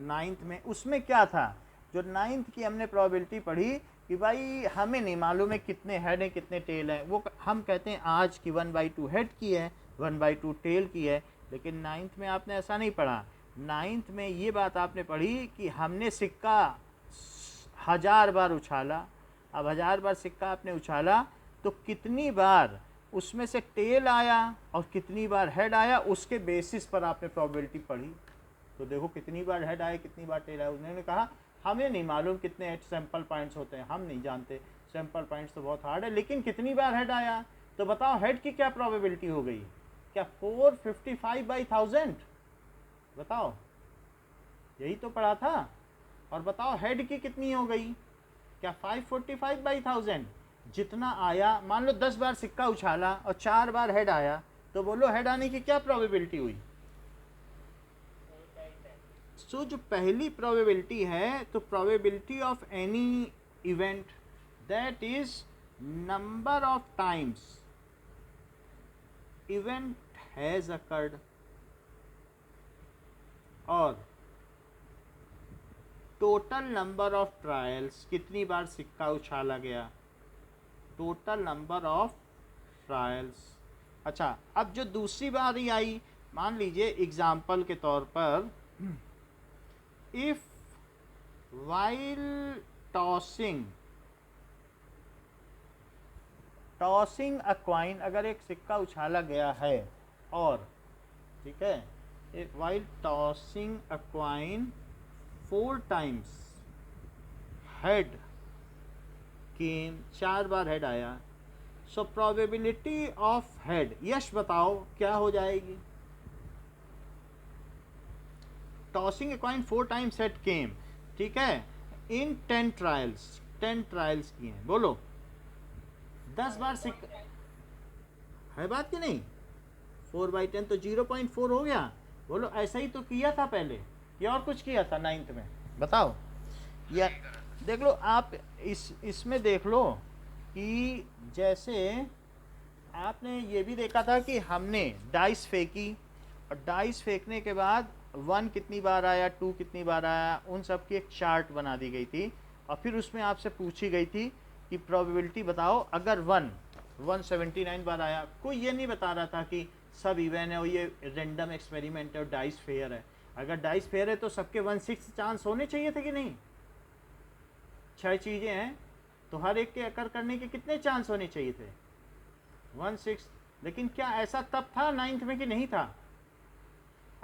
A: 9th में। उसमें क्या था? जो 9th की हमने प्रोबेबिलिटी पढ़ी कि भाई हमें नहीं मालूम है कितने हेड हैं कितने टेल हैं। वो हम कहते हैं आज की 1/2 हेड की है, 1/2 टेल की है। लेकिन 9th में आपने ऐसा नहीं पढ़ा। 9th में ये बात आपने पढ़ी कि हमने सिक्का 1000 बार उछाला। अब 1000 बार सिक्का आपने उछाला तो कितनी बार उसमें से टेल आया और कितनी बार हेड आया, उसके बेसिस पर आपने प्रोबेबिलिटी पढ़ी। तो देखो कितनी बार हेड आए कितनी बार टेल आया। उन्होंने कहा हमें नहीं मालूम कितने सैंपल पॉइंट्स होते हैं, हम नहीं जानते, सैंपल पॉइंट्स तो बहुत हार्ड है, लेकिन कितनी बार हेड आया। तो बताओ हेड की क्या प्रोबेबिलिटी हो गई? क्या 455/1000? बताओ, यही तो पढ़ा था। और बताओ हेड की कितनी हो गई? क्या 545/1000? जितना आया, मान लो 10 बार सिक्का उछाला और 4 बार हेड आया, तो बोलो हेड आने की क्या प्रोबेबिलिटी हुई? सो जो पहली प्रोबेबिलिटी है, तो probability of any event that is number of times event has occurred, और टोटल नंबर ऑफ ट्रायल्स, कितनी बार सिक्का उछाला गया, टोटल नंबर ऑफ ट्रायल्स, अच्छा, अब जो दूसरी बारी आई, मान लीजिए एग्जाम्पल के तौर पर, if while tossing a coin, अगर एक सिक्का उछाला गया है और, ठीक है, एक while tossing a coin 4 times, head came, 4 बार हेड आया, so probability of head, Yash बताओ क्या हो जाएगी? Tossing a coin 4 times head came, ठीक है, इन 10 ट्रायल्स, 10 ट्रायल्स किए हैं, बोलो 10 बार सिक्का है, बात कि नहीं? 4/10 तो 0.4 हो गया। बोलो ऐसा ही तो किया था पहले, या और कुछ किया था 9th में, बताओ। या देख लो आप, इसमें देख लो कि जैसे आपने ये भी देखा था कि हमने डाइस फेंकी, और डाइस फेंकने के बाद 1 कितनी बार आया, 2 कितनी बार आया, उन सब की एक चार्ट बना दी गई थी, और फिर उसमें आपसे पूछी गई थी कि प्रोबेबिलिटी बताओ अगर 179 बार आया। कोई ये नहीं बता रहा था कि सब इवन है और ये रेंडम एक्सपेरिमेंट है और डाइस फेयर है। अगर डाइस फेयर है तो सबके 1/6 चांस होने चाहिए थे कि नहीं? 6 चीज़ें हैं तो हर एक के अकर करने के कितने चांस होने चाहिए थे? 1/6। लेकिन क्या ऐसा तब था 9th में कि नहीं था?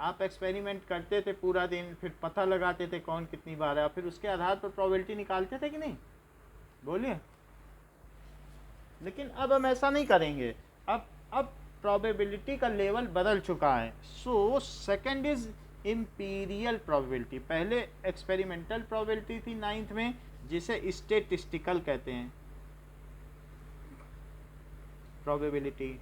A: आप एक्सपेरिमेंट करते थे पूरा दिन, फिर पता लगाते थे कौन कितनी बार है, फिर उसके आधार पर प्रोबेबिलिटी निकालते थे कि नहीं? बोलिए। लेकिन अब हम ऐसा नहीं करेंगे। अब प्रोबेबिलिटी का लेवल बदल चुका है। So second is imperial probability. पहले एक्सपेरिमेंटल प्रोबेबिलिटी थी 9th में, जिसे स्टेटिस्टिकल कहते हैं प्रोबेबिलिटी।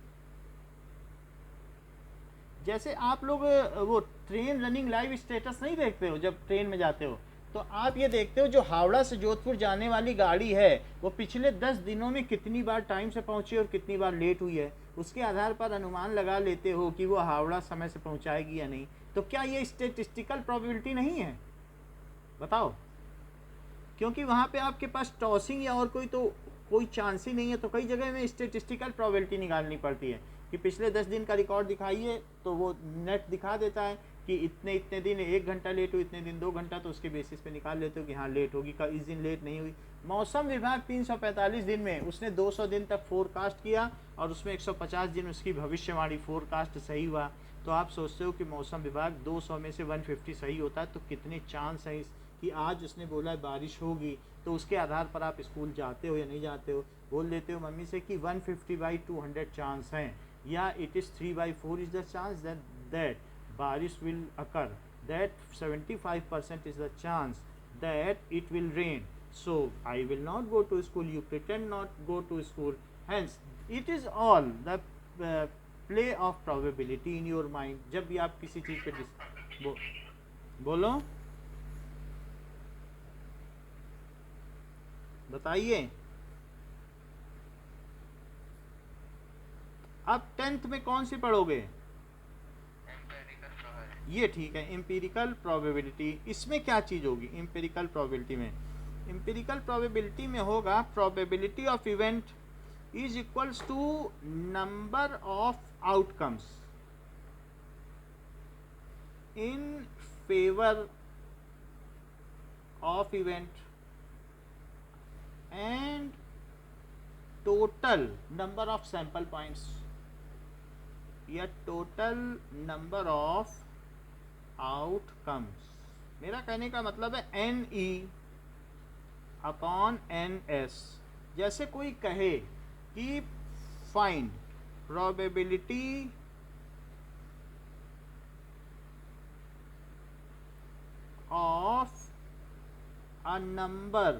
A: जैसे आप लोग वो ट्रेन रनिंग लाइव स्टेटस नहीं देखते हो जब ट्रेन में जाते हो, तो आप ये देखते हो जो हावड़ा से जोधपुर जाने वाली गाड़ी है वो पिछले 10 दिनों में कितनी बार टाइम से पहुंची और कितनी बार लेट हुई है, उसके आधार पर अनुमान लगा लेते हो कि वो हावड़ा समय से पहुंचाएगी या नहीं। तो क्या ये स्टेटिस्टिकल प्रोबेबिलिटी नहीं है? बताओ। क्योंकि वहाँ पे आपके पास टॉसिंग या और कोई चांस ही नहीं है, तो कई जगह में स्टेटिस्टिकल प्रोबेबिलिटी निकालनी पड़ती है कि पिछले 10 दिन का रिकॉर्ड दिखाइए, तो वो नेट दिखा देता है कि इतने इतने दिन 1 घंटा लेट हुई, इतने दिन 2 घंटा, तो उसके बेसिस पे निकाल लेते हो कि हाँ लेट होगी, इस दिन लेट नहीं हुई। मौसम विभाग 345 दिन में उसने 200 दिन तक फोरकास्ट किया और उसमें 150 दिन उसकी भविष्यवाणी फोरकास्ट सही हुआ। तो आप सोचते हो कि मौसम विभाग 200 में से 150 सही होता है, तो कितने चांस हैं कि आज उसने बोला है बारिश होगी, तो उसके आधार पर आप स्कूल जाते हो या नहीं जाते हो? बोल देते हो मम्मी से कि 150/200 चांस हैं, या it is 3/4 is the chance that बारिश will occur, that 75% is the chance that it will rain, so I will not go to school, you pretend not go to school. Hence it is all the play of probability in your mind. जब भी आप किसी चीज़ पे बोलो, बताइए। अब 10th में कौन सी पढ़ोगे? ये ठीक है, एम्पिरिकल प्रोबेबिलिटी। इसमें क्या चीज़ होगी एम्पिरिकल प्रोबेबिलिटी में? एम्पिरिकल प्रोबेबिलिटी में होगा probability of event is equals to number of outcomes in favour of event and total number of sample points, या टोटल नंबर ऑफ आउटकम्स। मेरा कहने का मतलब है NE/NS। जैसे कोई कहे कि find probability of a number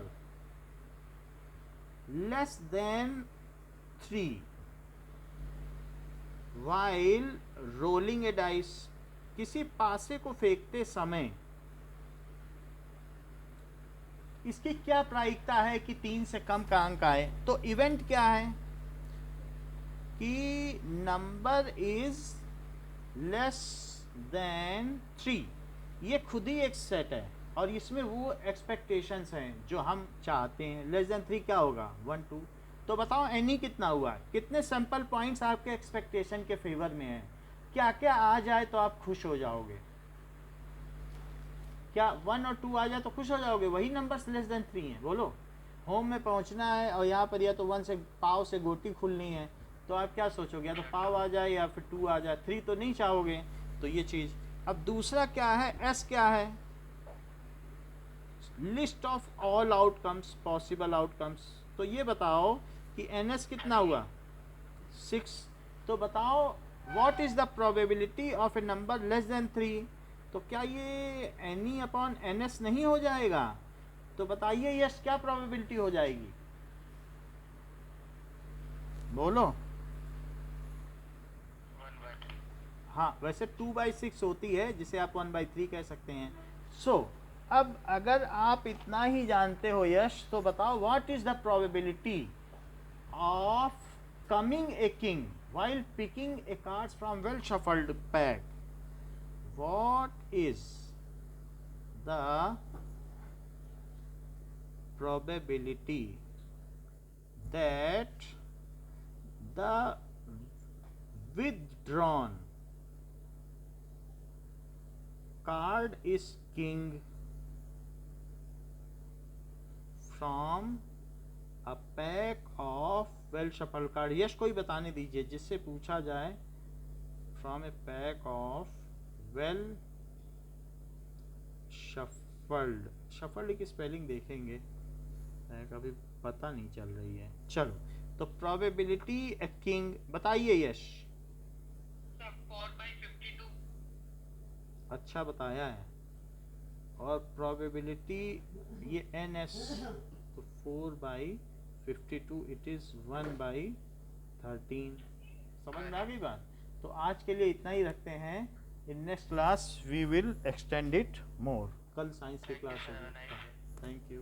A: less than 3 while rolling a dice। किसी पासे को फेंकते समय इसकी क्या प्रायिकता है कि 3 से कम का अंक आए? तो इवेंट क्या है कि नंबर इज लेस देन 3। ये खुद ही एक सेट है और इसमें वो एक्सपेक्टेशंस हैं जो हम चाहते हैं। लेस देन 3 क्या होगा? 1 2। तो बताओ एनी कितना हुआ, कितने सैंपल पॉइंट्स आपके एक्सपेक्टेशन के फेवर में है, क्या क्या आ जाए तो आप खुश हो जाओगे, क्या 1 और 2 आ जाए तो खुश हो जाओगे, वही नंबर्स लेस देन 3 हैं, बोलो। होम में पहुंचना है और यहाँ पर या तो 1 से पाव से गोटी खुलनी है, तो आप क्या सोचोगे, या तो पाव आ जाए या फिर 2 आ जाए, 3 तो नहीं चाहोगे। तो ये चीज़। अब दूसरा क्या है, एस क्या है, list of all outcomes, possible outcomes. तो ये बताओ कि एन एस कितना हुआ, 6। तो बताओ what is the probability of a number less than 3। तो क्या ये एनी अपॉन एन एस नहीं हो जाएगा, तो बताइए यस क्या प्रोबेबिलिटी हो जाएगी, बोलो।
B: 1/3।
A: हाँ, वैसे 2/6 होती है जिसे आप 1/3 कह सकते हैं। सो अब अगर आप इतना ही जानते हो यश, तो बताओ what is the probability of coming a king while picking a cards from well shuffled pack. What is the probability that the withdrawn card is king from a pack of well shuffled card? यश कोई बताने दीजिए जिससे पूछा जाए from a pack of well shuffled, shuffled की spelling देखेंगे, कभी पता नहीं चल रही है। चलो, तो प्रोबेबिलिटी ए किंग बताइए यश।
B: 4/52।
A: अच्छा बताया है। और प्रोबेबिलिटी ये एन एस, तो 4/52 इट इज 1/13। समझ में आ गई बात। तो आज के लिए इतना ही रखते हैं, in next class we will extend it more. कल साइंस की क्लास होगी। Thank you.